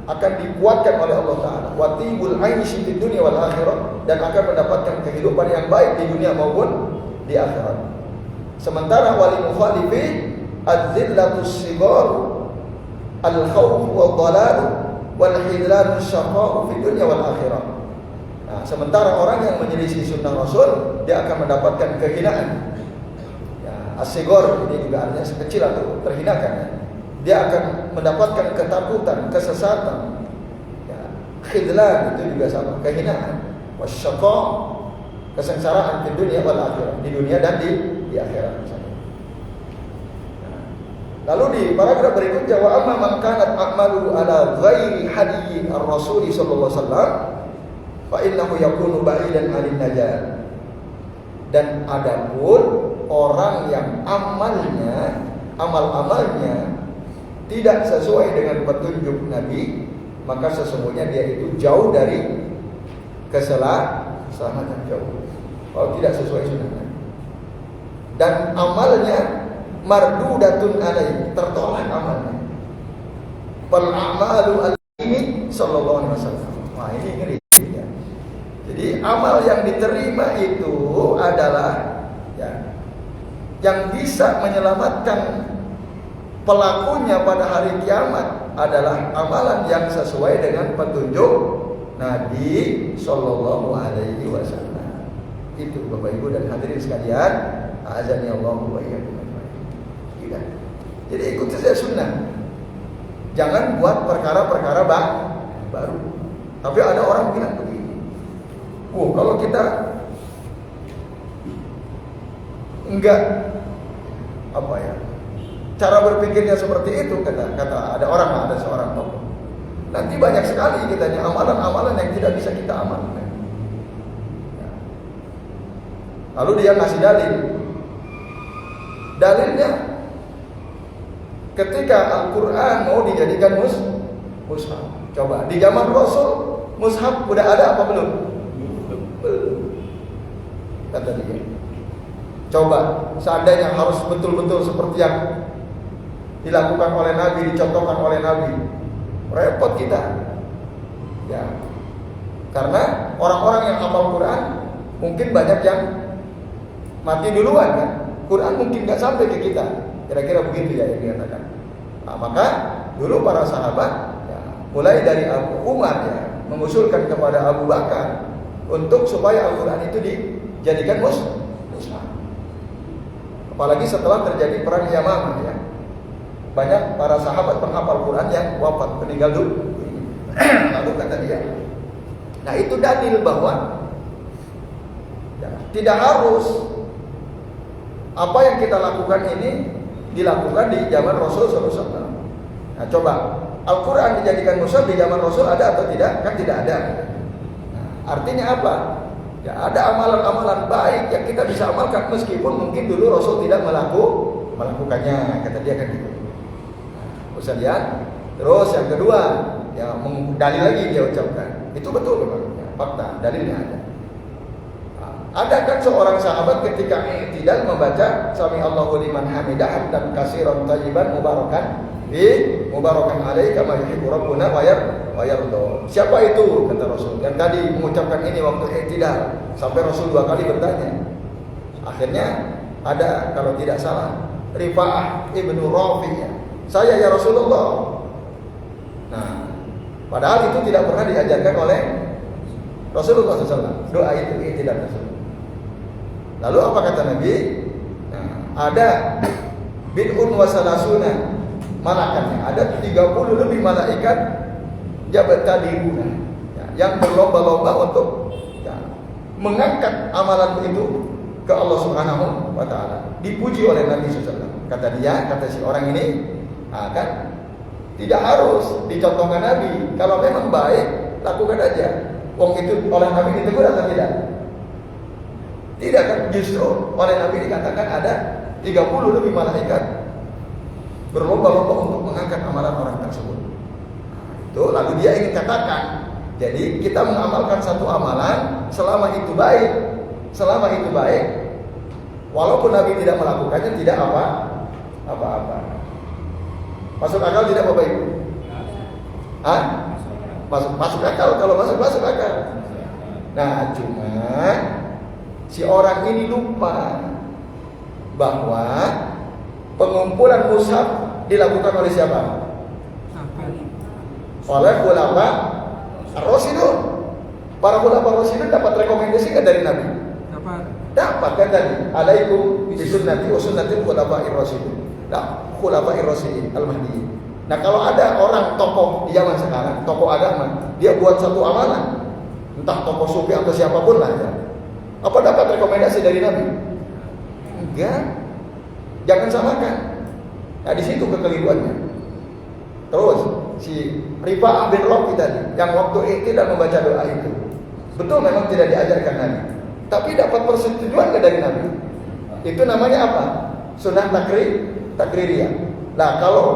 akan dikuatkan oleh Allah Ta'ala, watibul aishi di dunia wal akhirah, dan akan mendapatkan kehidupan yang baik di dunia maupun di akhirat. Sementara wali mukhalifi az-zillatus sigar, al-khawf wal dhalal wal hidran syaqa'u fi dunya wal akhirah. Nah, sementara orang yang menyelisih sunnah Rasul, dia akan mendapatkan kehinaan. Ya, as-sigar ini juga artinya sekecil atau terhinakan ya. Dia akan mendapatkan ketakutan, kesesatan. Ya, khidlan itu juga sama, kehinaan. Wasyaqa, kesengsaraan di dunia wal akhirah, di dunia dan di akhirat. Nah, lalu di paragraf berikutnya, wa amma man kanat a'malu ala ghairi hadiyi ar-rasul sallallahu alaihi wasallam fa innahu yakunu ba'idan 'anil najat. Dan adapun orang yang amal-amalnya tidak sesuai dengan petunjuk Nabi, maka sesungguhnya dia itu jauh dari keselamatan, jauh. Kalau tidak sesuai sunnah Nabi. Dan amalnya mardudatun alaih, tertolak amalnya. Fal a'malu alaihi sallallahu alaihi wasallam. Wah, ini ngeri ya. Jadi amal yang diterima itu adalah ya, yang bisa menyelamatkan pelakunya pada hari kiamat adalah amalan yang sesuai dengan petunjuk Nabi sallallahu alaihi wasallam. Itu Bapak Ibu dan hadirin sekalian, azani Allah wa iyyakum ajmain. Jadi ikuti saja sunnah. Jangan buat perkara-perkara baru. Tapi ada orang bilang begini, kalau kita enggak cara berpikirnya seperti itu, kata ada seorang tokoh, nanti banyak sekali kitanya amalan-amalan yang tidak bisa kita amalkan. Lalu dia ngasih dalilnya ketika Al-Quran mau dijadikan mushaf. Coba di zaman Rasul mushaf udah ada apa belum? Belum. Kata dia, coba seandainya harus betul-betul seperti yang dilakukan oleh Nabi, dicontohkan oleh Nabi, repot kita. Ya, karena orang-orang yang hafal Quran mungkin banyak yang mati duluan kan. Quran mungkin nggak sampai ke kita. Kira-kira begitu ya yang dikatakan. Nah, maka dulu para sahabat ya, mulai dari Abu Umar ya, mengusulkan kepada Abu Bakar untuk supaya Al-Quran itu dijadikan mushaf. Apalagi setelah terjadi perang Yamamah ya. Banyak para sahabat penghafal Quran yang wafat, meninggal dulu. Lalu kata dia, nah itu dalil bahwa ya, tidak harus apa yang kita lakukan ini dilakukan di zaman Rasul SAW. Nah coba, Al-Quran dijadikan mushaf di zaman Rasul ada atau tidak? Kan tidak ada. Nah, artinya apa? Ya ada amalan-amalan baik yang kita bisa amalkan meskipun mungkin dulu Rasul tidak melakukannya, kata dia kan gitu. Bisa lihat. Terus yang kedua, ya dalil lagi dia ucapkan. Itu betul memang, ya, fakta, dalilnya ada. Nah, ada kan seorang sahabat ketika tidak membaca Sami Allahu liman hamidah dan katsiran thayyiban mubarakan mubarakan alaihi kama yuhibbu rabbuna wa yarda. Siapa itu? Kata Rasul. Yang tadi mengucapkan ini waktu i'tidal. Sampai Rasul 2 kali bertanya. Akhirnya ada kalau tidak salah Rifa'ah ibnu Rafi'. Saya ya Rasulullah. Nah, padahal itu tidak pernah diajarkan oleh Rasulullah SAW. Doa itu i'tidal Rasul. Lalu apa kata Nabi? Nah, ada bid'un wa salasuna malaikatnya, ada 30 lebih malaikat yabtadi'una ya, yang berlomba-lomba untuk ya, mengangkat amalan itu ke Allah Subhanahu wa taala. Dipuji oleh Nabi SAW. Kata dia, kata si orang ini, kan tidak harus dicontohkan Nabi. Kalau memang baik, lakukan aja. Wong itu oleh Nabi ditegur atau tidak? Tidak kan, justru oleh Nabi dikatakan ada 30 lebih malaikat berlomba-lomba untuk mengangkat amalan orang tersebut. Nah, itu lalu dia ingin katakan, jadi kita mengamalkan satu amalan selama itu baik, walaupun Nabi tidak melakukannya tidak apa-apa. Masuk akal tidak Bapak Ibu? Masuk akal, kalau masuk akal. Nah, cuma si orang ini lupa bahwa pengumpulan mushaf dilakukan oleh siapa? Oleh ulama Ar-Rasyidun. Para ulama Ar-Rasyidun dapat rekomendasi kan dari Nabi? Dapat kan tadi. Alaikum bisunnati wa sunnatil khulafa'ir rasyidin. Nah, khulafa'ir rasyidin al-mahdiyyin. Nah, kalau ada orang tokoh di zaman sekarang, tokoh agama, dia buat satu amalan, entah tokoh sufi atau siapapun lah ya. Apa dapat rekomendasi dari Nabi? Enggak. Jangan samakan. Nah, di situ kekeliruannya. Terus si Rifa'ah bin Rafi tadi yang waktu itu dan membaca doa itu, betul memang tidak diajarkan Nabi, tapi dapat persetujuan dari Nabi. Itu namanya apa? Sunnah takririyah. Nah, kalau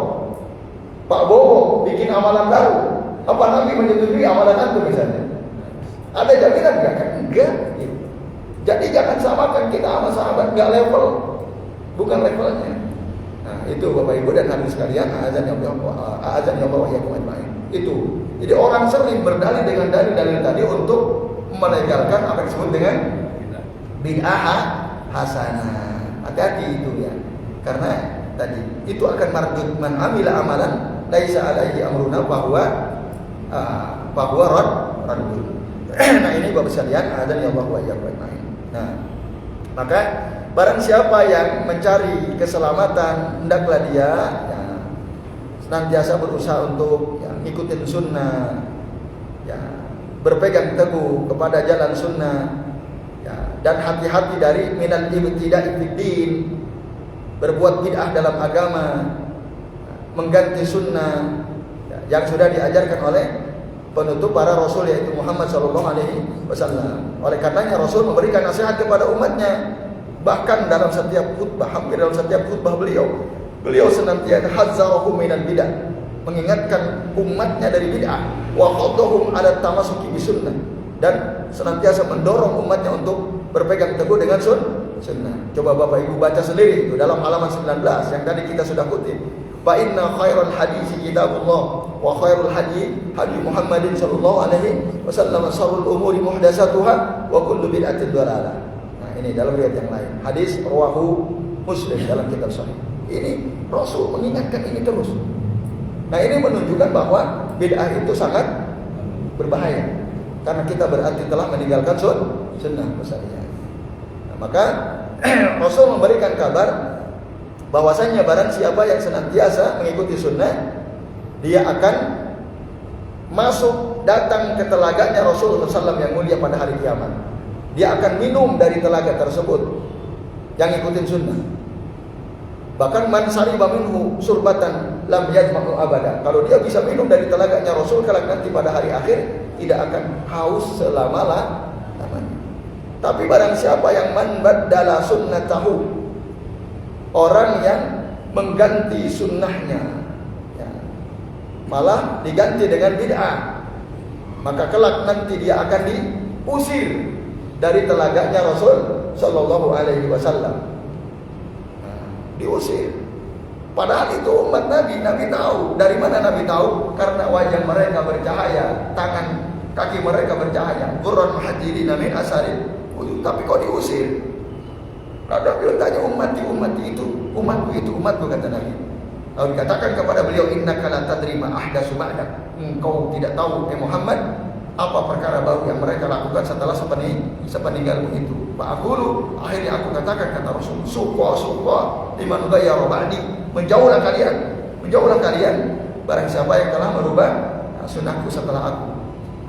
Pak Bowo bikin amalan baru, apa Nabi menyetujui amalan antum misalnya? Ada jaminan enggak? Enggak. Jadi jangan samakan kita sama sahabat, enggak level. Bukan levelnya. Nah, itu Bapak Ibu dan hadirin sekalian, azan yang Allah wa iyyakum ajmain. Itu. Jadi orang sering berdalil dengan dalil-dalil tadi untuk melegalkan apa yang disebut dengan bid'ah hasanah. Hati-hati itu ya. Karena tadi itu akan mardud man amila amalan laisa alaihi amruna bahwa raddun. Nah, ini Bapak sekalian, azan yang Allah wa iyyakum ajmain. Nah, maka barang siapa yang mencari keselamatan, hendaklah dia ya, senantiasa berusaha untuk ya, ikutin sunnah, ya, berpegang teguh kepada jalan sunnah, ya, dan hati-hati dari minal ibtida'i fiddin, berbuat bid'ah dalam agama, mengganti sunnah ya, yang sudah diajarkan oleh penutup para rasul yaitu Muhammad SAW. Oleh karenanya Rasul memberikan nasihat kepada umatnya. Bahkan dalam setiap khutbah, hampir dalam setiap khutbah beliau senantiasa hazzarahum minal bid'ah, mengingatkan umatnya dari bid'ah, wa qaddahum ala tamassuki bisunnah, dan senantiasa mendorong umatnya untuk berpegang teguh dengan sunnah. Coba Bapak Ibu baca sendiri itu dalam halaman 19 yang tadi kita sudah kutip. Fa inna khairal hadisi kitabullah wa khairul hadi Muhammadin sallallahu alaihi wasallam, syarrul umuri muhdatsatuha wa kullu bid'atin dhalalah. Ini dalam riwayat yang lain. Hadis rawahu Muslim dalam kitab sahih. Ini Rasul mengingatkan ini terus. Nah, ini menunjukkan bahwa bid'ah itu sangat berbahaya, karena kita berarti telah meninggalkan sunnah besarnya. Nah, maka Rasul memberikan kabar bahwasanya barang siapa yang senantiasa mengikuti sunnah, dia akan masuk datang ke telaganya Rasulullah SAW yang mulia pada hari kiamat. Dia akan minum dari telaga tersebut yang ikutin sunnah. Bahkan man sariba minhu surbatan lam yajma'u abada. Kalau dia bisa minum dari telaganya Rasul kelak nanti pada hari akhir, tidak akan haus selama-lamanya. Tapi barang siapa yang man baddala sunnatahu, orang yang mengganti sunnahnya, ya, malah diganti dengan bid'ah, maka kelak nanti dia akan diusir dari telaganya Rasul Sallallahu Alaihi Wasallam. Diusir. Padahal itu umat Nabi. Nabi tahu. Dari mana Nabi tahu? Karena wajah mereka bercahaya, tangan kaki mereka bercahaya. Qur'an muhajirina min asari. Tapi kok diusir? Ada beliau tanya ummati itu, umatku kata Nabi. Lalu dikatakan kepada beliau, innaka la tadri ma ahdatsu ba'dak. Engkau tidak tahu Muhammad apa perkara baru yang mereka lakukan setelah sepeninggalmu itu. Fa'aqulu, akhirnya aku katakan, kata Rasul, suqa liman ghayyara ba'di, menjauhlah kalian barang siapa yang telah merubah sunnahku setelah aku.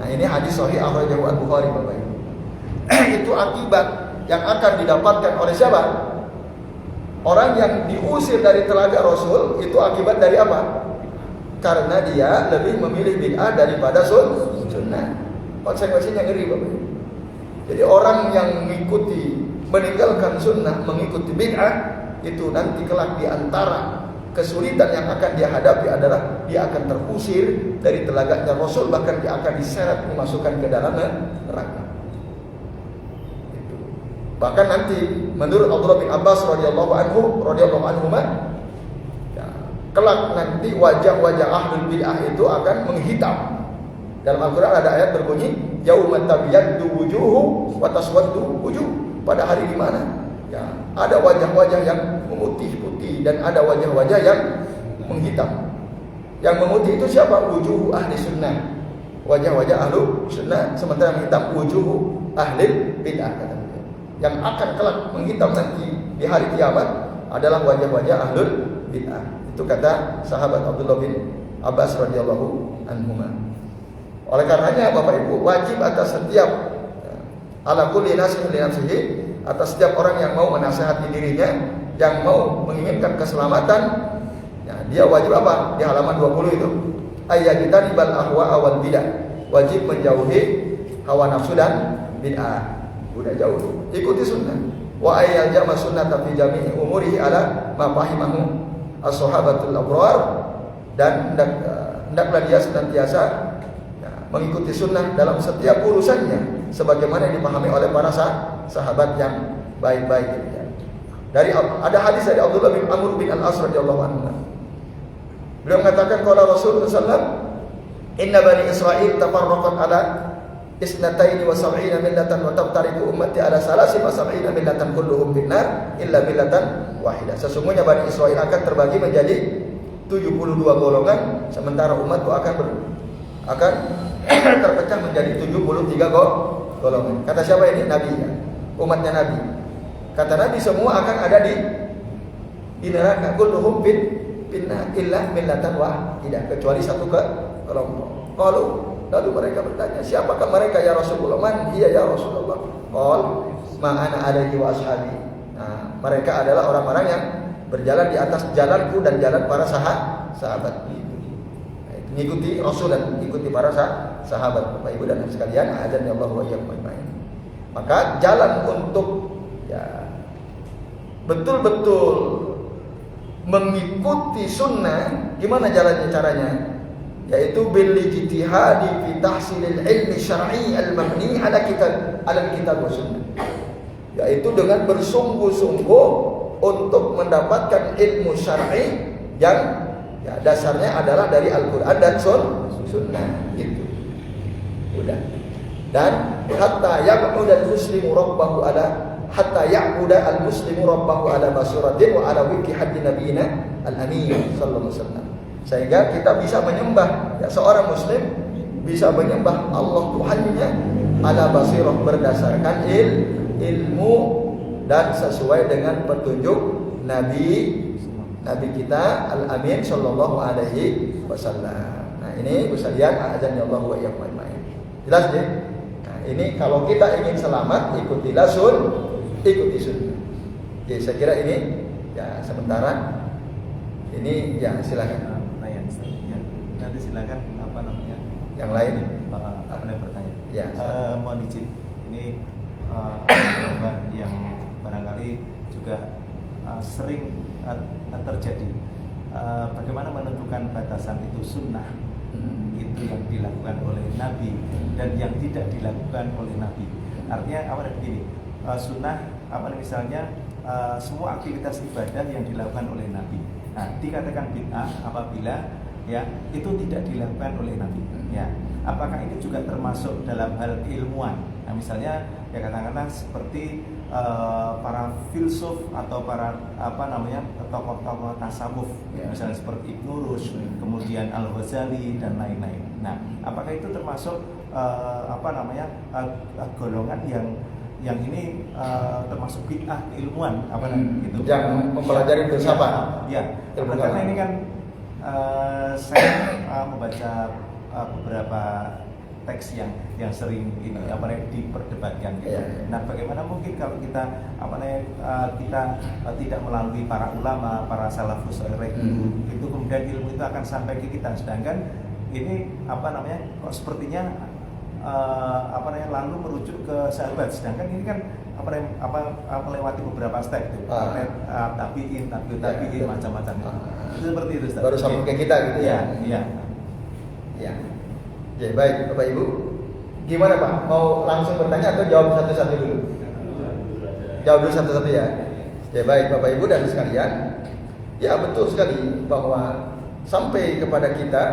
Nah, ini hadis sahih akhrajahu Al-Bukhari, Bapak Ibu. Itu akibat yang akan didapatkan oleh siapa? Orang yang diusir dari telaga Rasul, itu akibat dari apa? Karena dia lebih memilih bid'ah daripada sunnah. Konsekuensinya ngeri, Bapak. Jadi orang yang meninggalkan sunnah, mengikuti bid'ah, itu nanti kelak di antara kesulitan yang akan dia hadapi adalah dia akan terusir dari telaganya Rasul, bahkan dia akan diseret dimasukkan ke dalam neraka. Bahkan nanti menurut Abdullah bin Abbas radhiyallahu anhu, kelak nanti wajah-wajah ahlul bid'ah itu akan menghitam. Dalam Al-Quran ada ayat berbunyi, yauma tabyaddu wujuhu wa taswaddu wujuh. Pada hari di mana ya, ada wajah-wajah yang memutih putih dan ada wajah-wajah yang menghitam. Yang memutih itu siapa? Wujuh ahli sunnah, wajah-wajah ahlu sunnah. Sementara yang hitam wujuh ahli bid'ah. Yang akan kelak menghitam nanti di hari kiamat adalah wajah-wajah ahlul bid'ah. Itu kata sahabat Abdullah bin Abbas radhiyallahu anhuma. Oleh karenanya Bapak Ibu, wajib atas setiap ala kulli nasihin li nafsihi, atas setiap orang yang mau menasihati dirinya, yang mau menginginkan keselamatan, ya, dia wajib apa? Di halaman 20 itu, ayyajitanibal ahwa wal bidah. Wajib menjauhi hawa nafsu dan bid'ah. Udah jauh, ikuti sunnah. Wa ayyajama sunnata fi jami'i umurihi ala ma fahimahu as-sahabatul abrar, dan hendaklah dia senantiasa mengikuti sunnah dalam setiap urusannya sebagaimana yang dipahami oleh para sahabat yang baik-baik. Dari ada hadis dari Abdullah bin Amr bin Al-As radhiyallahu anhu. Beliau mengatakan qala Rasulullah sallallahu alaihi wasallam, inna bani Israil tafarraqat ala isnataini wa sab'ina millatan wa tabtariku ummati ala salasin wa sab'ina millatan kulluhum finnar illa millatan wahidah. Sesungguhnya Bani Israel akan terbagi menjadi 72 golongan, sementara umatku akan terpecah menjadi 73 golongan. Kata siapa ini? Nabi, ya? Umatnya Nabi. Kata Nabi semua akan ada di neraka, kulluhum finnar illa millatan wahidah, kecuali satu kelompok. Lalu mereka bertanya, siapakah mereka ya Rasulullah? Man iya ya Rasulullah? Qal ma ana alaihi wa ashabi. Nah, mereka adalah orang-orang yang berjalan di atas jalanku dan jalan para sahabat. Mengikuti Rasul dan mengikuti para sahabat. Bapak Ibu dan sekalian, azan ya Allah wa iyyakum ajmain. Maka jalan untuk ya betul-betul mengikuti sunnah, gimana jalannya caranya? Yaitu bil ijtihadi fi tahsilil ilmi syar'i al-mabni ala kitab wa sunnah. Yaitu dengan bersungguh-sungguh untuk mendapatkan ilmu syar'i yang ya, dasarnya adalah dari Al-Qur'an dan sunnah. Itu. Udah. Dan hatta ya'budu al-muslimu rabbahu ala basiratin wa ala wiki haddi nabiyina al-amin sallallahu alaihi wasallam. sehingga kita bisa menyembah, ya, seorang muslim bisa menyembah Allah Tuhannya ala basirah, berdasarkan ilmu dan sesuai dengan petunjuk Nabi kita Al-Amin sallallahu alaihi wasallam. Nah, ini sekalian, azan ya Allah wa iyyakum ajmain. Jelas ya? Nah, ini kalau kita ingin selamat, ikuti sunnah. Oke, saya kira ini ya sementara ini ya silakan. Nanti silakan Yang lain bertanya. Ya. Mohon izin, ini yang barangkali juga sering terjadi. Bagaimana menentukan batasan itu sunnah itu yang dilakukan oleh Nabi dan yang tidak dilakukan oleh Nabi. Artinya begini, sunnah misalnya semua aktivitas ibadah yang dilakukan oleh Nabi. Nah, dikatakan bid'ah apabila ya itu tidak dilakukan oleh Nabi. Ya, apakah ini juga termasuk dalam hal keilmuan? Nah, misalnya ya katakanlah seperti para filsuf atau para tokoh-tokoh tasawuf, ya, misalnya seperti Ibnu Rushd, kemudian Al-Ghazali dan lain-lain. Nah, apakah itu termasuk golongan yang ini termasuk bid'ah keilmuan gitu? Yang mempelajari filsafat. Ya, karena ini kan saya membaca beberapa teks yang sering ini diperdebatkan gitu. Nah, bagaimana mungkin kalau kita kita tidak melalui para ulama, para salafus saleh itu kemudian ilmu itu akan sampai ke kita, sedangkan ini kok sepertinya lalu merujuk ke sahabat, sedangkan ini kan melewati beberapa step itu, tabiin, macam-macam itu seperti itu, Ustaz. Baru sampai ke kita gitu ya. Ya. Ya, baik Bapak Ibu. Gimana Pak? Mau langsung bertanya atau jawab satu-satu dulu? Jawab dulu satu-satu ya. Ya, baik Bapak Ibu dan sekalian. Ya, betul sekali bahwa sampai kepada kita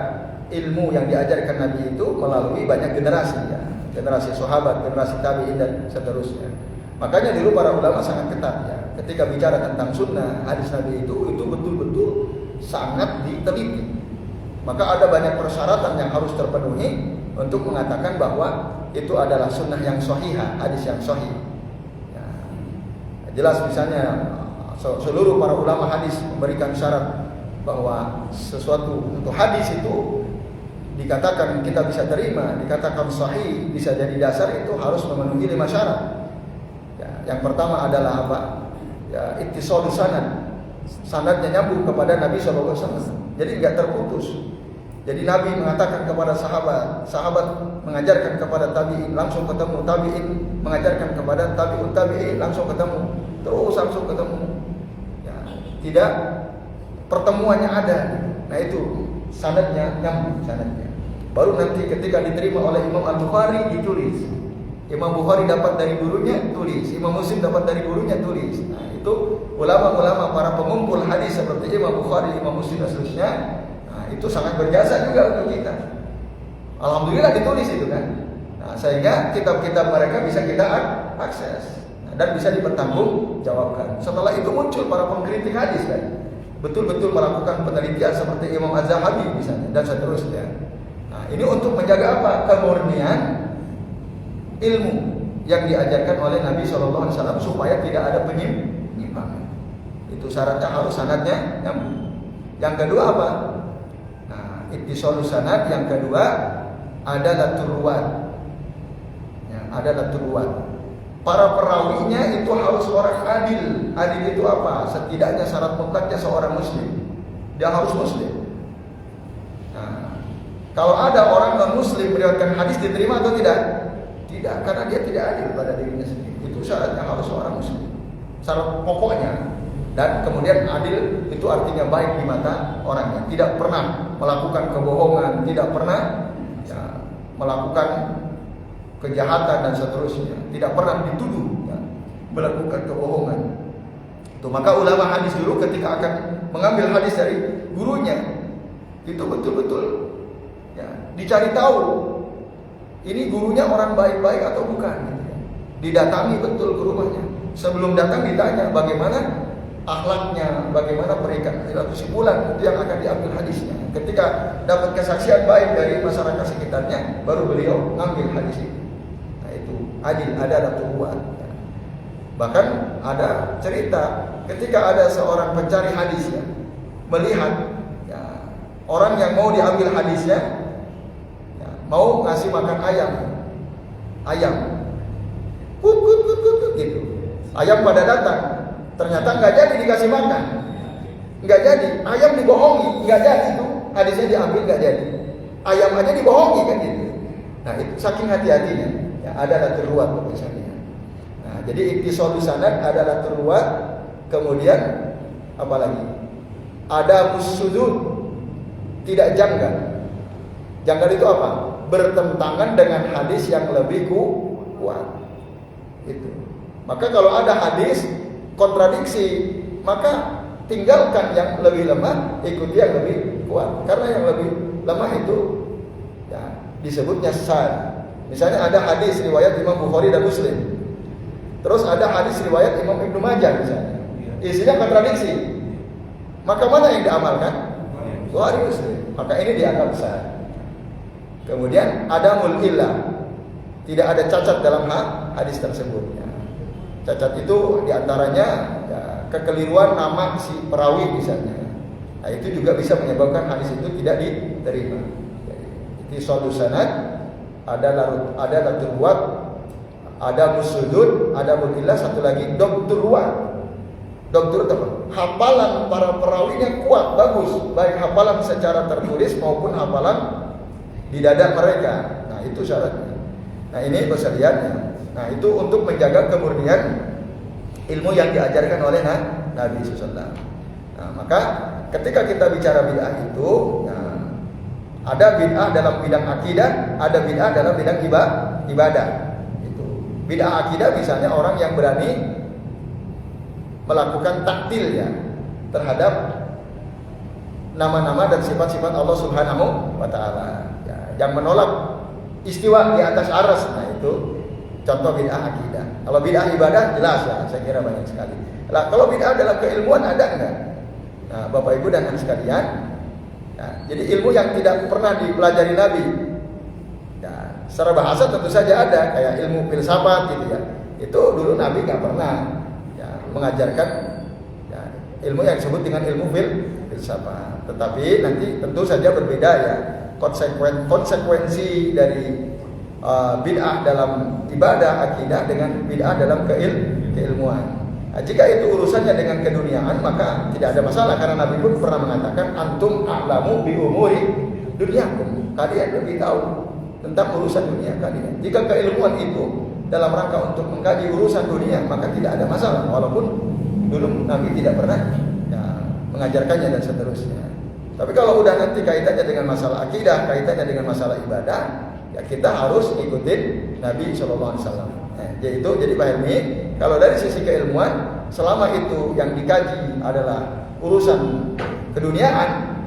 ilmu yang diajarkan Nabi itu melalui banyak generasi ya. Generasi sahabat, generasi tabi'in dan seterusnya. Makanya dulu para ulama sangat ketat ya. Ketika bicara tentang sunnah, hadis Nabi itu betul-betul sangat diteliti. Maka ada banyak persyaratan yang harus terpenuhi untuk mengatakan bahwa itu adalah sunnah yang sahihah, hadis yang sahih. Ya, jelas misalnya seluruh para ulama hadis memberikan syarat bahwa sesuatu untuk hadis itu dikatakan kita bisa terima, dikatakan sahih, bisa jadi dasar, itu harus memenuhi 5 syarat. Ya, yang pertama adalah apa? Ya, ittisalus sanad. Sanadnya nyambung kepada Nabi SAW. Jadi enggak terputus. Jadi Nabi mengatakan kepada sahabat, sahabat mengajarkan kepada tabi'in, langsung ketemu, tabi'in mengajarkan kepada tabi'ut tabi'in, langsung ketemu, terus langsung ketemu. Ya, tidak pertemuannya ada. Nah, itu sanadnya nyambung sanadnya. Baru nanti ketika diterima oleh Imam Al-Bukhari ditulis. Imam Bukhari dapat dari gurunya, tulis. Imam Muslim dapat dari gurunya, tulis. Nah, itu ulama-ulama para pengumpul hadis seperti Imam Bukhari, Imam Muslim dan seterusnya. Nah, itu sangat berjasa juga untuk kita. Alhamdulillah ditulis itu kan. Nah, sehingga kitab-kitab mereka bisa kita akses, dan bisa dipertanggungjawabkan. Setelah itu muncul para pengkritik hadis kan. Betul-betul melakukan penelitian seperti Imam Az-Zahabi misalnya dan seterusnya. Nah, ini untuk menjaga apa? Kemurnian ilmu yang diajarkan oleh Nabi SAW supaya tidak ada penyimpangan. Itu syaratnya harus sanadnya nyambung. Yang kedua apa? Nah, ittisalus sanad. Yang kedua adalah turuan. Ya, adalah turuan. Para perawinya itu harus orang adil. Adil itu apa? Setidaknya syarat mutlaknya seorang muslim. Dia harus muslim. Nah, kalau ada orang non-muslim meriwayatkan hadis, diterima atau tidak? Tidak, karena dia tidak adil pada dirinya sendiri. Itu syaratnya harus seorang muslim. Syarat pokoknya. Dan kemudian adil itu artinya baik di mata orangnya. Tidak pernah melakukan kebohongan, tidak pernah ya, melakukan kejahatan dan seterusnya. Tidak pernah dituduh ya, melakukan kebohongan. Itu maka ulama hadis dulu ketika akan mengambil hadis dari gurunya, itu betul-betul ya, dicari tahu ini gurunya orang baik-baik atau bukan. Didatangi betul ke rumahnya. Sebelum datang ditanya bagaimana akhlaknya, bagaimana berikan kesimpulan, itu yang akan diambil hadisnya. Ketika dapat kesaksian baik dari masyarakat sekitarnya, baru beliau ngambil hadis itu. Nah itu adil, ada tubuhan. Bahkan ada cerita ketika ada seorang pencari hadisnya melihat orang yang mau diambil hadisnya mau ngasih makan ayam, kut gitu. Ayam pada datang, ternyata nggak jadi dikasih makan, nggak jadi. Ayam dibohongi, nggak jadi itu hadisnya diambil, nggak jadi. Ayam aja dibohongi kan gitu. Nah itu saking hati-hatinya. Ya, ada terluat misalnya. Nah jadi ittisal sanad adalah terluat. Kemudian apalagi ada sudud, tidak janggal. Janggal itu apa? Bertentangan dengan hadis yang lebih kuat. Itu. Maka kalau ada hadis kontradiksi, maka tinggalkan yang lebih lemah, ikuti yang lebih kuat. Karena yang lebih lemah itu ya, disebutnya sahih. Misalnya ada hadis riwayat Imam Bukhari dan Muslim. Terus ada hadis riwayat Imam Ibnu Majah misalnya. Isinya kontradiksi. Maka mana yang diamalkan? Bukhari Muslim. Maka ini dianggap sahih. Kemudian ada mulillah. Tidak ada cacat dalam hadis tersebut. Ya. Cacat itu diantaranya ya, kekeliruan nama si perawi misalnya. Nah itu juga bisa menyebabkan hadis itu tidak diterima. Jadi sanad ada terbuat, ada musudud, ada mulillah, satu lagi dokter hafalan para perawinya kuat, bagus, baik hafalan secara tertulis maupun hafalan di dada mereka. Nah itu syaratnya. Nah ini persediaannya. Nah itu untuk menjaga kemurnian ilmu yang diajarkan oleh Nabi SAW. Nah maka ketika kita bicara bid'ah itu, nah, ada bid'ah dalam bidang akidah, ada bid'ah dalam bidang ibadah. Itu bid'ah akidah misalnya orang yang berani melakukan taktil ya terhadap nama-nama dan sifat-sifat Allah Subhanahu wa Ta'ala. Ya, yang menolak istiwa di atas aras, nah itu contoh bid'ah akidah. Kalau bid'ah ibadah jelas ya, saya kira banyak sekali. Nah, kalau bid'ah dalam keilmuan ada enggak? Nah, Bapak Ibu dan anak sekalian, ya, jadi ilmu yang tidak pernah dipelajari Nabi. Ya, secara bahasa tentu saja ada, kayak ilmu filsafat gitu ya. Itu dulu Nabi nggak pernah ya, mengajarkan ya, ilmu yang disebut dengan ilmu filsafat. Tetapi nanti tentu saja berbeda ya konsekuensi dari bid'ah dalam ibadah akidah dengan bid'ah dalam keilmuan. Nah, jika itu urusannya dengan keduniaan maka tidak ada masalah karena Nabi pun pernah mengatakan antum a'lamu bi umuri dunyakum. Kalian lebih tahu tentang urusan dunia kalian. Jika keilmuan itu dalam rangka untuk mengkaji urusan dunia maka tidak ada masalah walaupun dulu Nabi tidak pernah ya, mengajarkannya dan seterusnya. Tapi kalau udah nanti kaitannya dengan masalah akidah, kaitannya dengan masalah ibadah, ya kita harus ikutin Nabi SAW. Jadi Pak Helmi, kalau dari sisi keilmuan, selama itu yang dikaji adalah urusan keduniaan,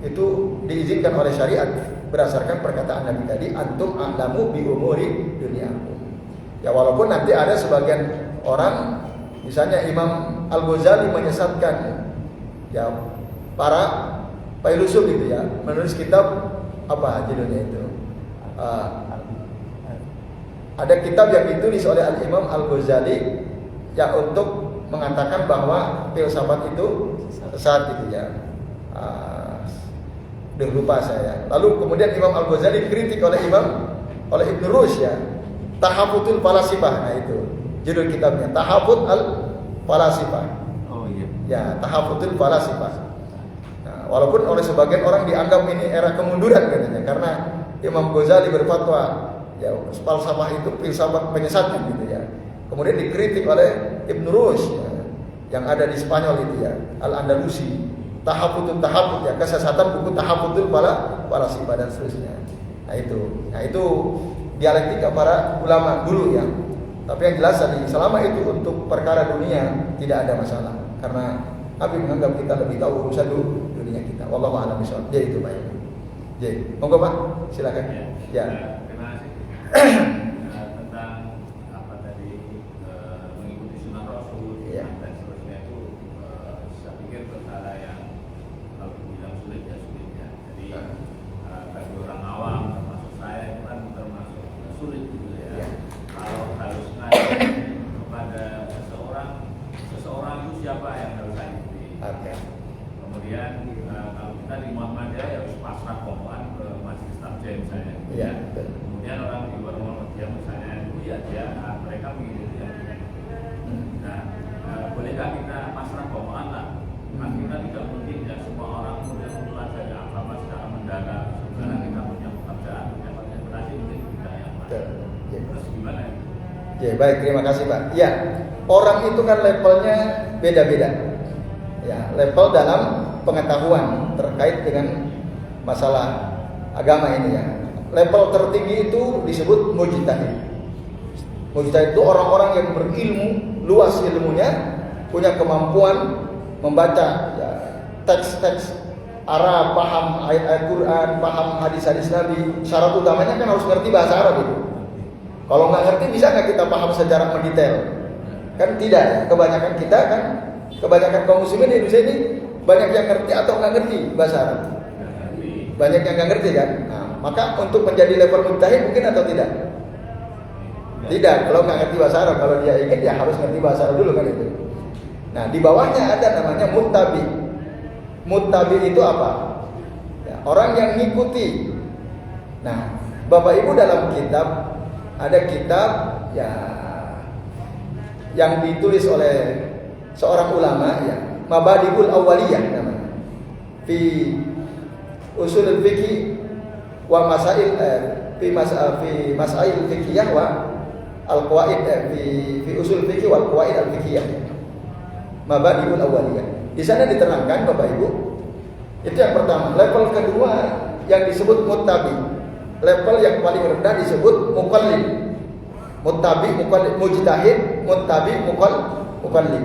itu diizinkan oleh syariat berdasarkan perkataan Nabi tadi, antum a'lamu bi umuri dunyakum. Ya walaupun nanti ada sebagian orang, misalnya Imam Al-Ghazali menyesatkan ya para filosof gitu ya, menulis kitab apa judulnya itu? Ada kitab yang ditulis oleh Al-Imam Al-Ghazali ya untuk mengatakan bahwa filsafat itu sesat gitu ya. Udah lupa saya. Lalu kemudian Imam Al-Ghazali dikritik oleh Ibn Rushd ya. Tahafutul Falasifah. Nah itu judul kitabnya, Tahafut al-Falasifah. Oh iya. Ya, Tahafutul Falasifah. Walaupun oleh sebagian orang dianggap ini era kemunduran katanya karena Imam Ghazali berfatwa ya falsafah itu filsafat menyesatkan gitu ya. Kemudian dikritik oleh Ibn Rushd ya, yang ada di Spanyol itu ya, Al-Andalusi. Tahafut ya, kesesatan buku Tahafutul Falasifah dan seterusnya. Nah itu dialektika para ulama dulu ya. Tapi yang jelas tadi selama itu untuk perkara dunia tidak ada masalah karena Nabi menganggap kita lebih tahu urusan dunia kita. Wallahu a'lam bishawab. Jadi itu baik. Jadi, monggo Pak, silakan. Ya. Terima kasih. Tentang apa tadi mengikuti sunnah Rasul dan seterusnya itu ketika kita pasrah bawaan lah, akhirnya tidak mungkin ya semua orang kemudian mempelajari agama secara mendalam. Karena kita punya pekerjaan, punya konsentrasi mungkin tidak yang lain. Terus gimana? Ya, baik, terima kasih Pak. Ya, orang itu kan levelnya beda-beda. Ya, level dalam pengetahuan terkait dengan masalah agama ini ya. Level tertinggi itu disebut mujtahid. Mujtahid itu orang-orang yang berilmu, luas ilmunya, punya kemampuan membaca ya, teks-teks Arab, paham ayat-ayat Quran, paham hadis-hadis Nabi. Syarat utamanya kan harus ngerti bahasa Arab itu. Kalau nggak ngerti bisa nggak kita paham secara mendetail? Kan tidak. Kebanyakan kaum muslimin di Indonesia ini banyak yang ngerti atau nggak ngerti bahasa Arab. Banyak yang nggak ngerti kan? Nah, maka untuk menjadi level mujtahid mungkin atau tidak? Tidak. Kalau nggak ngerti bahasa Arab, kalau dia ingin ya harus ngerti bahasa Arab dulu kan itu. Nah, di bawahnya ada namanya muttabi. Muttabi itu apa? Ya, orang yang ngikuti. Nah, Bapak Ibu dalam kitab ada kitab ya yang ditulis oleh seorang ulama ya, Mabadiul Awwaliyah namanya. Fi usul fikih wa masail fi masail fikiyah wa al-qawaid fi usul fikih wal qawaid al-fikiyah. Mabadiul Awwaliyah. Di sana diterangkan Bapak Ibu, itu yang pertama. Level kedua yang disebut muttabi. Level yang paling rendah disebut muqallid. Muttabi, muqallid, mujtahid, muttabi, muqallid.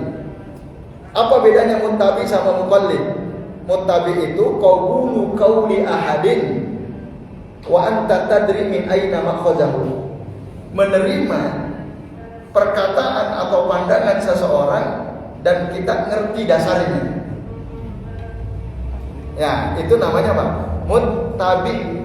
Apa bedanya muttabi sama muqallid? Muttabi itu qabulu qauli ahadin wa anta tadri min aina makhazahu. Menerima perkataan atau pandangan seseorang dan kita ngerti dasarnya. Ya, itu namanya apa? Muttabi.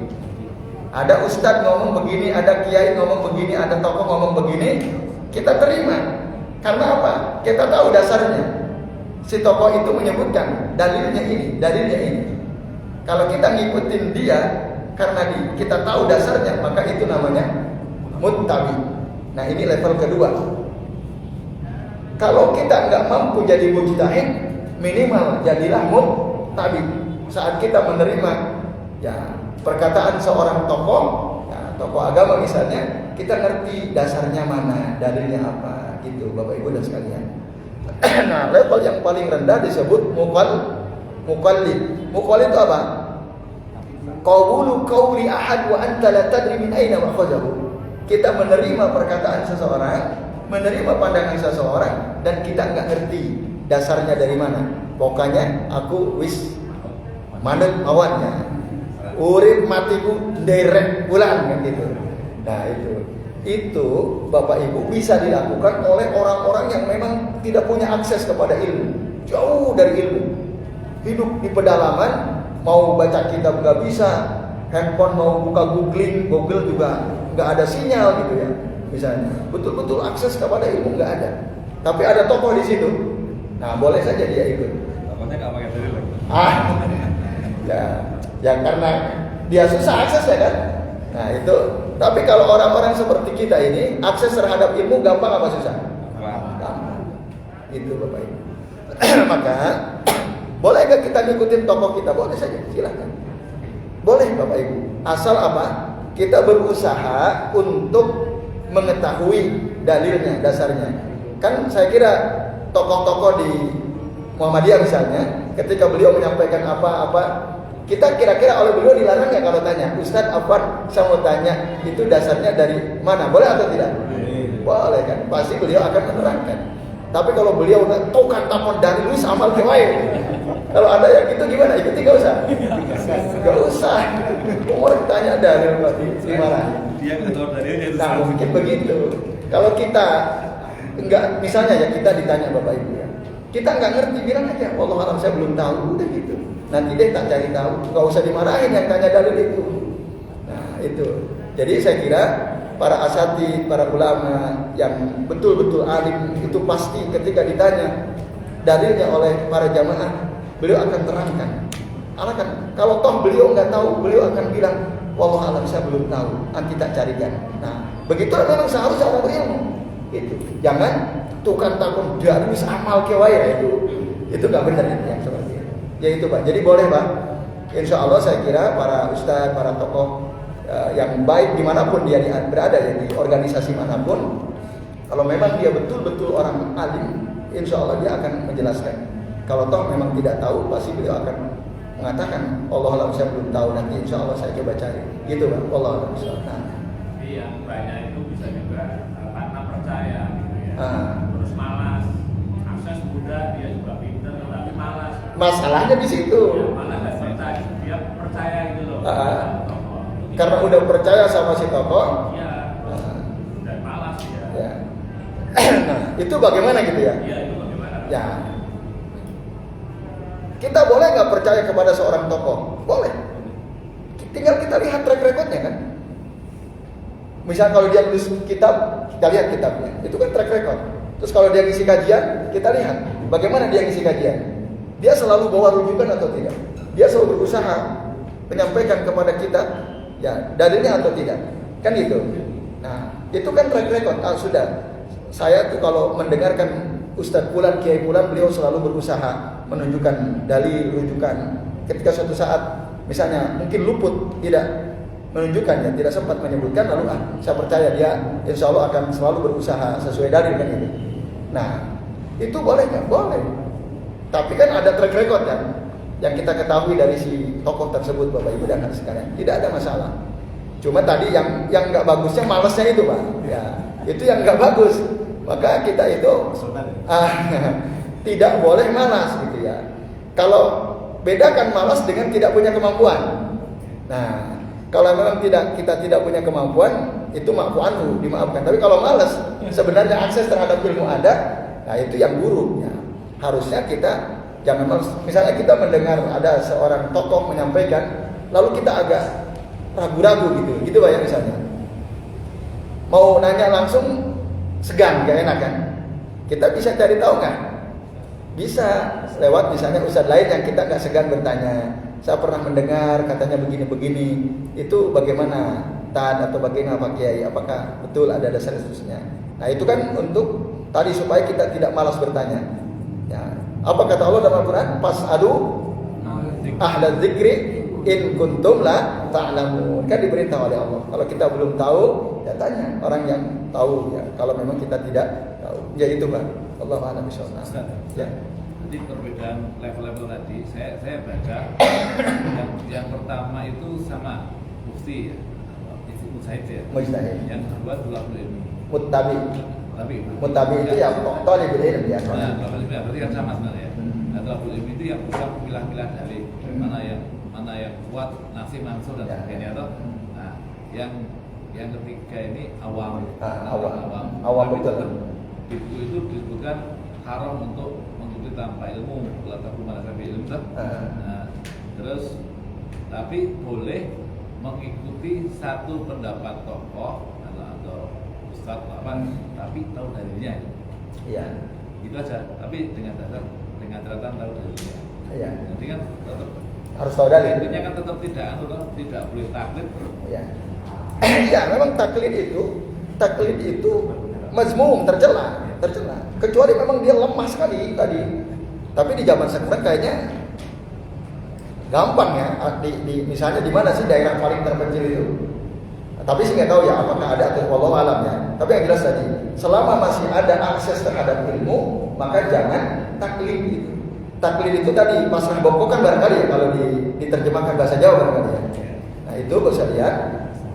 Ada ustadz ngomong begini, ada kiai ngomong begini, ada tokoh ngomong begini, kita terima. Karena apa? Kita tahu dasarnya. Si tokoh itu menyebutkan dalilnya ini, dalilnya ini. Kalau kita ngikutin dia karena kita tahu dasarnya, maka itu namanya muttabi. Nah, ini level kedua. Kalau kita nggak mampu jadi mujtahid, minimal jadilah muttabi. Saat kita menerima ya perkataan seorang tokoh, ya, tokoh agama misalnya, kita ngerti dasarnya mana, dalilnya apa, gitu Bapak Ibu dan sekalian. Nah, level yang paling rendah disebut muqallid. Muqallid itu apa? Qabulu qauli ahad wa anta la tadri min aina makhazahu. Kita menerima perkataan seseorang, menerima pandangan seseorang, dan kita nggak ngerti dasarnya dari mana. Pokoknya aku wis manut awannya. Urip matiku derek bulan kan gitu. Nah, itu Bapak Ibu bisa dilakukan oleh orang-orang yang memang tidak punya akses kepada ilmu, jauh dari ilmu, hidup di pedalaman, mau baca kitab nggak bisa, handphone mau buka Google juga nggak ada sinyal gitu ya, misalnya betul-betul akses kepada ilmu nggak ada, tapi ada tokoh di situ, nah boleh saja dia ikut. Namanya nggak pakai dalil lagi. Ya karena dia susah akses ya kan. Nah itu. Tapi kalau orang-orang seperti kita ini akses terhadap ilmu gampang apa susah? Gampang. Itu Bapak Ibu. Maka boleh gak kita ngikutin tokoh kita? Boleh saja, silakan. Boleh Bapak Ibu. Asal apa? Kita berusaha untuk mengetahui dalilnya, dasarnya. Kan saya kira tokoh-tokoh di Muhammadiyah misalnya, ketika beliau menyampaikan apa-apa, kita kira-kira oleh beliau dilarang nggak kalau tanya, Ustadz Afwan, saya mau tanya itu dasarnya dari mana? Boleh atau tidak? Boleh kan? Pasti beliau akan menerangkan. Tapi kalau beliau udah tokan tapon dari Luis amal kewae, kalau ada yang gitu gimana? Ikuti nggak usah? Nggak usah. Orang tanya dalil berarti gimana? Dia nggak tahu dalilnya itu. Nah mungkin begitu. Kalau kita enggak, misalnya ya kita ditanya Bapak Ibu ya, kita nggak ngerti, bilang aja, wallahu a'lam saya belum tahu, udah gitu. Nanti deh tak cari tahu, nggak usah dimarahin yang tanya dalil itu. Nah itu. Jadi saya kira para asatidz, para ulama yang betul-betul alim itu pasti ketika ditanya dalilnya oleh para jamaah, beliau akan terangkan. Kalau toh beliau nggak tahu, beliau akan bilang, wallahu a'lam saya belum tahu, nanti tak carikan. Nah begitu memang seharusnya orang berilmu. Itu. Jangan tukang takun dari amal kewaya itu nggak benar yang seperti itu. Ya itu Pak. Jadi boleh Pak. Insya Allah saya kira para ustadz, para tokoh yang baik dimanapun dia berada ya, di organisasi manapun, kalau memang dia betul-betul orang alim, insya Allah dia akan menjelaskan. Kalau toh memang tidak tahu, pasti beliau akan mengatakan Allah alam, saya belum tahu, nanti insya Allah saya coba cari. Gitu Pak. Allah alam. Iya, banyak itu bisa juga karena percaya gitu ya. Terus malas, akses mudah, dia juga pintar tapi malas. Masalahnya di situ. Ya, malah nggak percaya, dia percaya gitu loh. Karena udah percaya sama si tokoh. Iya. Dan malas dia. Ya. Nah, itu bagaimana gitu ya? Iya, itu bagaimana? Ya. Kita boleh nggak percaya kepada seorang tokoh? Boleh. Tinggal kita lihat track recordnya kan. Misal kalau dia tulis kitab, kita lihat kitabnya. Itu kan track record. Terus kalau dia ngisi kajian, kita lihat bagaimana dia ngisi kajian. Dia selalu bawa rujukan atau tidak? Dia selalu berusaha menyampaikan kepada kita, ya dalilnya atau tidak? Kan gitu. Nah, itu kan track record. Sudah. Saya tuh kalau mendengarkan Ustadz Fulan, Kiai Fulan, beliau selalu berusaha menunjukkan dalil, rujukan. Ketika suatu saat, misalnya mungkin luput, tidak menunjukkannya, tidak sempat menyebutkan, lalu saya percaya dia insya Allah akan selalu berusaha sesuai dalil kan itu. Nah, itu boleh nggak? Boleh. Tapi kan ada track record kan, yang kita ketahui dari si tokoh tersebut, Bapak Ibu dan sekalian. Tidak ada masalah. Cuma tadi yang nggak bagusnya malasnya itu Pak. Ya, itu yang nggak bagus. Maka kita itu tidak boleh malas gitu ya. Kalau bedakan malas dengan tidak punya kemampuan. Nah, kalau memang kita tidak punya kemampuan, itu maafu anhu, dimaafkan. Tapi kalau malas, sebenarnya akses terhadap ilmu ada, nah itu yang buruk ya. Harusnya kita jangan malas. Misalnya kita mendengar ada seorang tokoh menyampaikan, lalu kita agak ragu-ragu gitu Pak ya misalnya. Mau nanya langsung segan, gak enak kan? Kita bisa cari tahu nggak? Bisa lewat misalnya ustadz lain yang kita nggak segan bertanya. Saya pernah mendengar katanya begini-begini. Itu bagaimana Tad atau bagaimana Pak Kiai? Apakah betul ada dasar khususnya? Nah itu kan untuk tadi supaya kita tidak malas bertanya. Ya. Apa kata Allah dalam Al-Quran? Fas'alu ahla dzikri in kuntum la ta'lamun. Kan diberitahu oleh Allah. Kalau kita belum tahu, ya tanya orang yang tahu ya. Kalau memang kita tidak tahu, ya itu Pak. Allah a'lam bishawab. Ya. Jadi perbedaan level-level tadi, saya baca yang pertama itu sama mufti ya, mujtahid ya. Mujtahid. Yang kedua thalabul ilmi. Muttabi itu yang thalibul ilmi ya. Nah, thalabul ilmi berarti kan sama sebenarnya. Nah, thalabul ilmi itu yang bisa memilah-milah dalil mana yang kuat, nasib, mansur dan sebagainya atau yang ketiga ini awam. Awam betul. Itu disebutkan haram untuk mengikuti tanpa ilmu, la taqul ma laysa bihi ilm. Terus tapi boleh mengikuti satu pendapat tokoh atau ustadz tapi tahu dalilnya. Iya. Itu aja. Tapi dengan catatan tahu dalilnya. Iya. Jadi kan tetap harus tahu dalil. Intinya kan tetap tidak boleh taklid. Iya. Iya, memang taklid itu mazmum, tercela. Kecuali memang dia lemah sekali tadi. Tapi di zaman sekarang kayaknya gampang ya. Misalnya di mana sih daerah paling terpencil itu? Tapi sih nggak tahu ya apakah ada atau wallahu alam ya. Tapi yang jelas tadi, selama masih ada akses terhadap ilmu, maka jangan taklid itu. Taklid itu tadi pasrah bongkokan barangkali ya kalau diterjemahkan bahasa Jawa barangkali ya. Nah itu bisa lihat.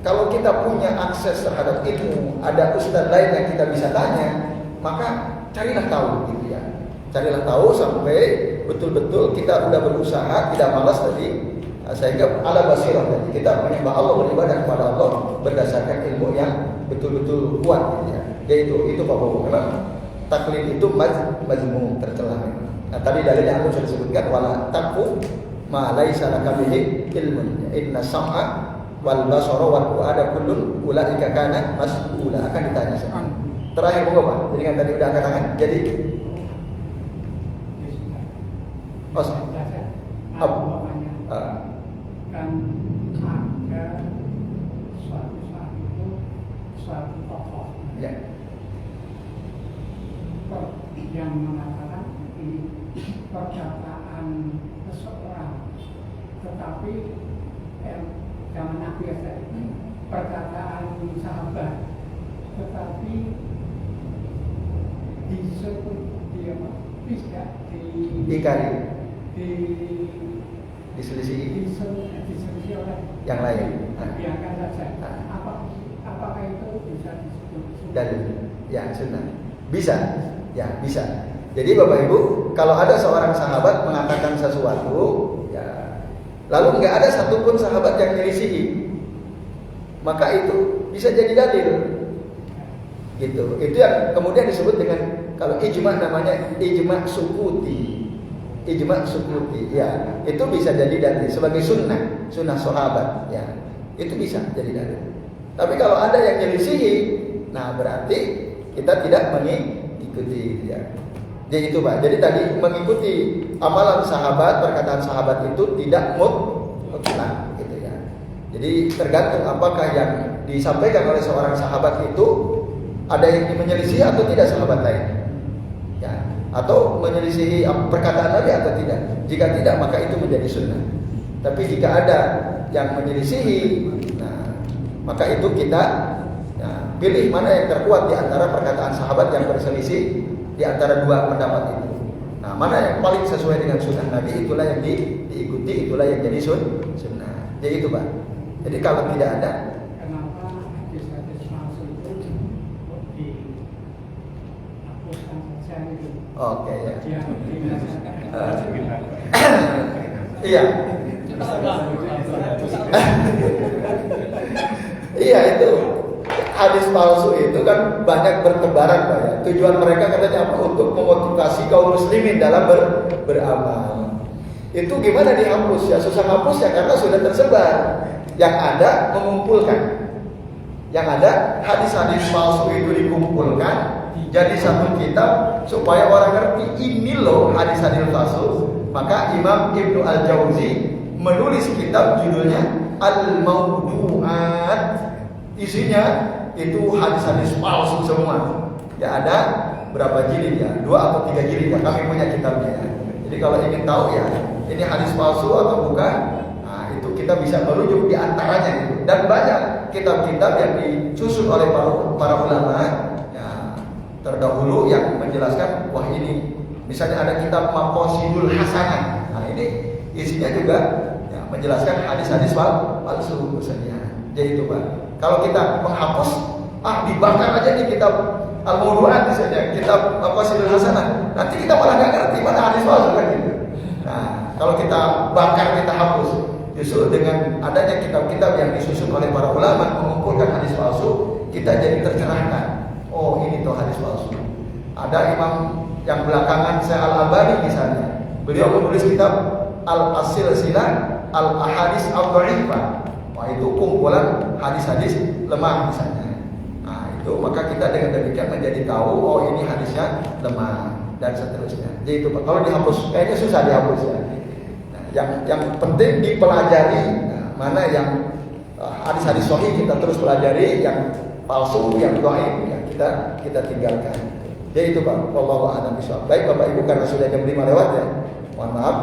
Kalau kita punya akses terhadap ilmu, ada ustadz lain yang kita bisa tanya, maka carilah tahu gitu ya. Carilah tahu sampai betul-betul kita udah berusaha, tidak malas tadi, sehingga ala basirah tadi. Kita menyembah Allah, beribadah kepada Allah berdasarkan ilmu yang betul-betul kuat gitu ya. Itu Pak Bobo. Memang taklid itu mazmum, tercela. Nah, tadi dalilnya aku sudah sebutkan wala taqfu ma laisa laka bihi ilmun. Inna sam'a wal basara wal fuada kullun ulaika kana mas'ula, akan ditanya semua. Terakhir Bapak, Pak. Jadi kan tadi udah angkat tangan. Jadi kan ada suatu saat itu suatu tokoh ya. yang mengatakan ini perkataan seseorang, tetapi zaman Nabi perkataan sahabat, tetapi disebut dia tidak diselisih oleh yang lain. biarkan saja. Apakah itu bisa disebut Dan ya sunnah bisa, ya bisa. Jadi Bapak Ibu, kalau ada seorang sahabat mengatakan sesuatu, ya, lalu nggak ada satupun sahabat yang menyelisihi, maka itu bisa jadi dalil. Gitu. Itu yang kemudian disebut dengan, kalau ijma namanya ijma sukuti. Ijma sukuti, ya, itu bisa jadi dalil sebagai sunnah sahabat, ya, itu bisa jadi dalil. Tapi kalau ada yang menyelisihi, nah berarti kita tidak mengikuti, ya. Jadi itu Pak. Jadi tadi mengikuti amalan sahabat, perkataan sahabat itu tidak mutlak, gitu ya. Jadi tergantung apakah yang disampaikan oleh seorang sahabat itu ada yang menyelisihi atau tidak sahabat lain, ya, atau menyelisihi perkataan Nabi atau tidak. Jika tidak, maka itu menjadi sunnah. Tapi jika ada yang menyelisihi, nah, maka itu kita pilih mana yang terkuat di antara perkataan sahabat yang berselisih di antara dua pendapat itu. Nah, mana yang paling sesuai dengan sunnah Nabi, itulah yang diikuti, itulah yang jadi sunnah. Jadi itu Pak. Jadi kalau tidak ada, kenapa hadis-hadis palsu itu dihapuskan saja itu? oke ya. Ya, Iya. Iya itu. Hadis palsu itu kan banyak bertebaran Pak ya. Tujuan mereka katanya apa? Untuk memotivasi kaum muslimin dalam beramal. Itu gimana dihapus ya? Susah hapus ya karena sudah tersebar. Yang ada mengumpulkan. Yang ada hadis-hadis palsu itu dikumpulkan jadi satu kitab supaya orang ngerti ini loh hadis-hadis palsu. Maka Imam Ibnu Al-Jauzi menulis kitab judulnya Al-Mawdu'at. Isinya itu hadis-hadis palsu semua. Ya ada berapa jilid ya? 2 atau 3 jilid ya. Kami punya kitabnya ya. Jadi kalau ingin tahu ya ini hadis palsu atau bukan, nah itu kita bisa merujuk di antaranya gitu. Dan banyak kitab-kitab yang disusun oleh para ulama ya, terdahulu yang menjelaskan wah ini misalnya ada kitab Maqasidul Hasanah. Nah ini isinya juga ya, menjelaskan hadis-hadis palsu misalnya. Jadi itu Pak. Kalau kita menghapus, dibakar aja di kitab Al-Mawdu'at misalnya, kitab Maqasidul Hasanah. Nanti kita malah nggak ngerti mana hadis palsu kan gitu. Nah, kalau kita bakar, kita hapus, justru dengan adanya kitab-kitab yang disusun oleh para ulama mengumpulkan hadis palsu, kita jadi tercerahkan. Oh, ini tuh hadis palsu. Ada imam yang belakangan Syekh Al-Albani misalnya. Beliau menulis kitab Al-Silsilah Al-Ahadits Ad-Dhaifah. Wah, itu kumpulan hadis-hadis lemah misalnya. Nah, itu maka kita dengan demikian menjadi tahu oh ini hadisnya lemah dan seterusnya. Jadi itu Pak. Kalau dihapus kayaknya susah dihapus ya. Nah, yang penting dipelajari. Nah, mana yang hadis-hadis sahih kita terus pelajari, yang palsu, yang dhaif ya kita tinggalkan. Jadi itu Pak. Wallahu a'lam bishawab. Baik Bapak Ibu, karena sudah jam 5 lewat ya. Mohon maaf.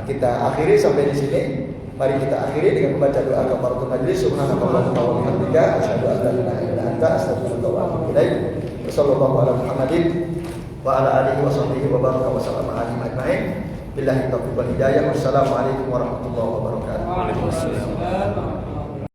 Kita akhiri sampai di sini. Mari kita akhiri dengan membaca doa kafaratul majlis. Subhanakallahumma wa bihamdika asyhadu an la ilaha illa anta astaghfiruka wa atubu ilaik. Wassallallahu ala Muhammadin wa ala alihi wa sahbihi wa baraka wa sallama alaihi ajma'in. Billahi taufiq wal hidayah. Wassalamualaikum warahmatullahi wabarakatuh. Waalaikumsalam.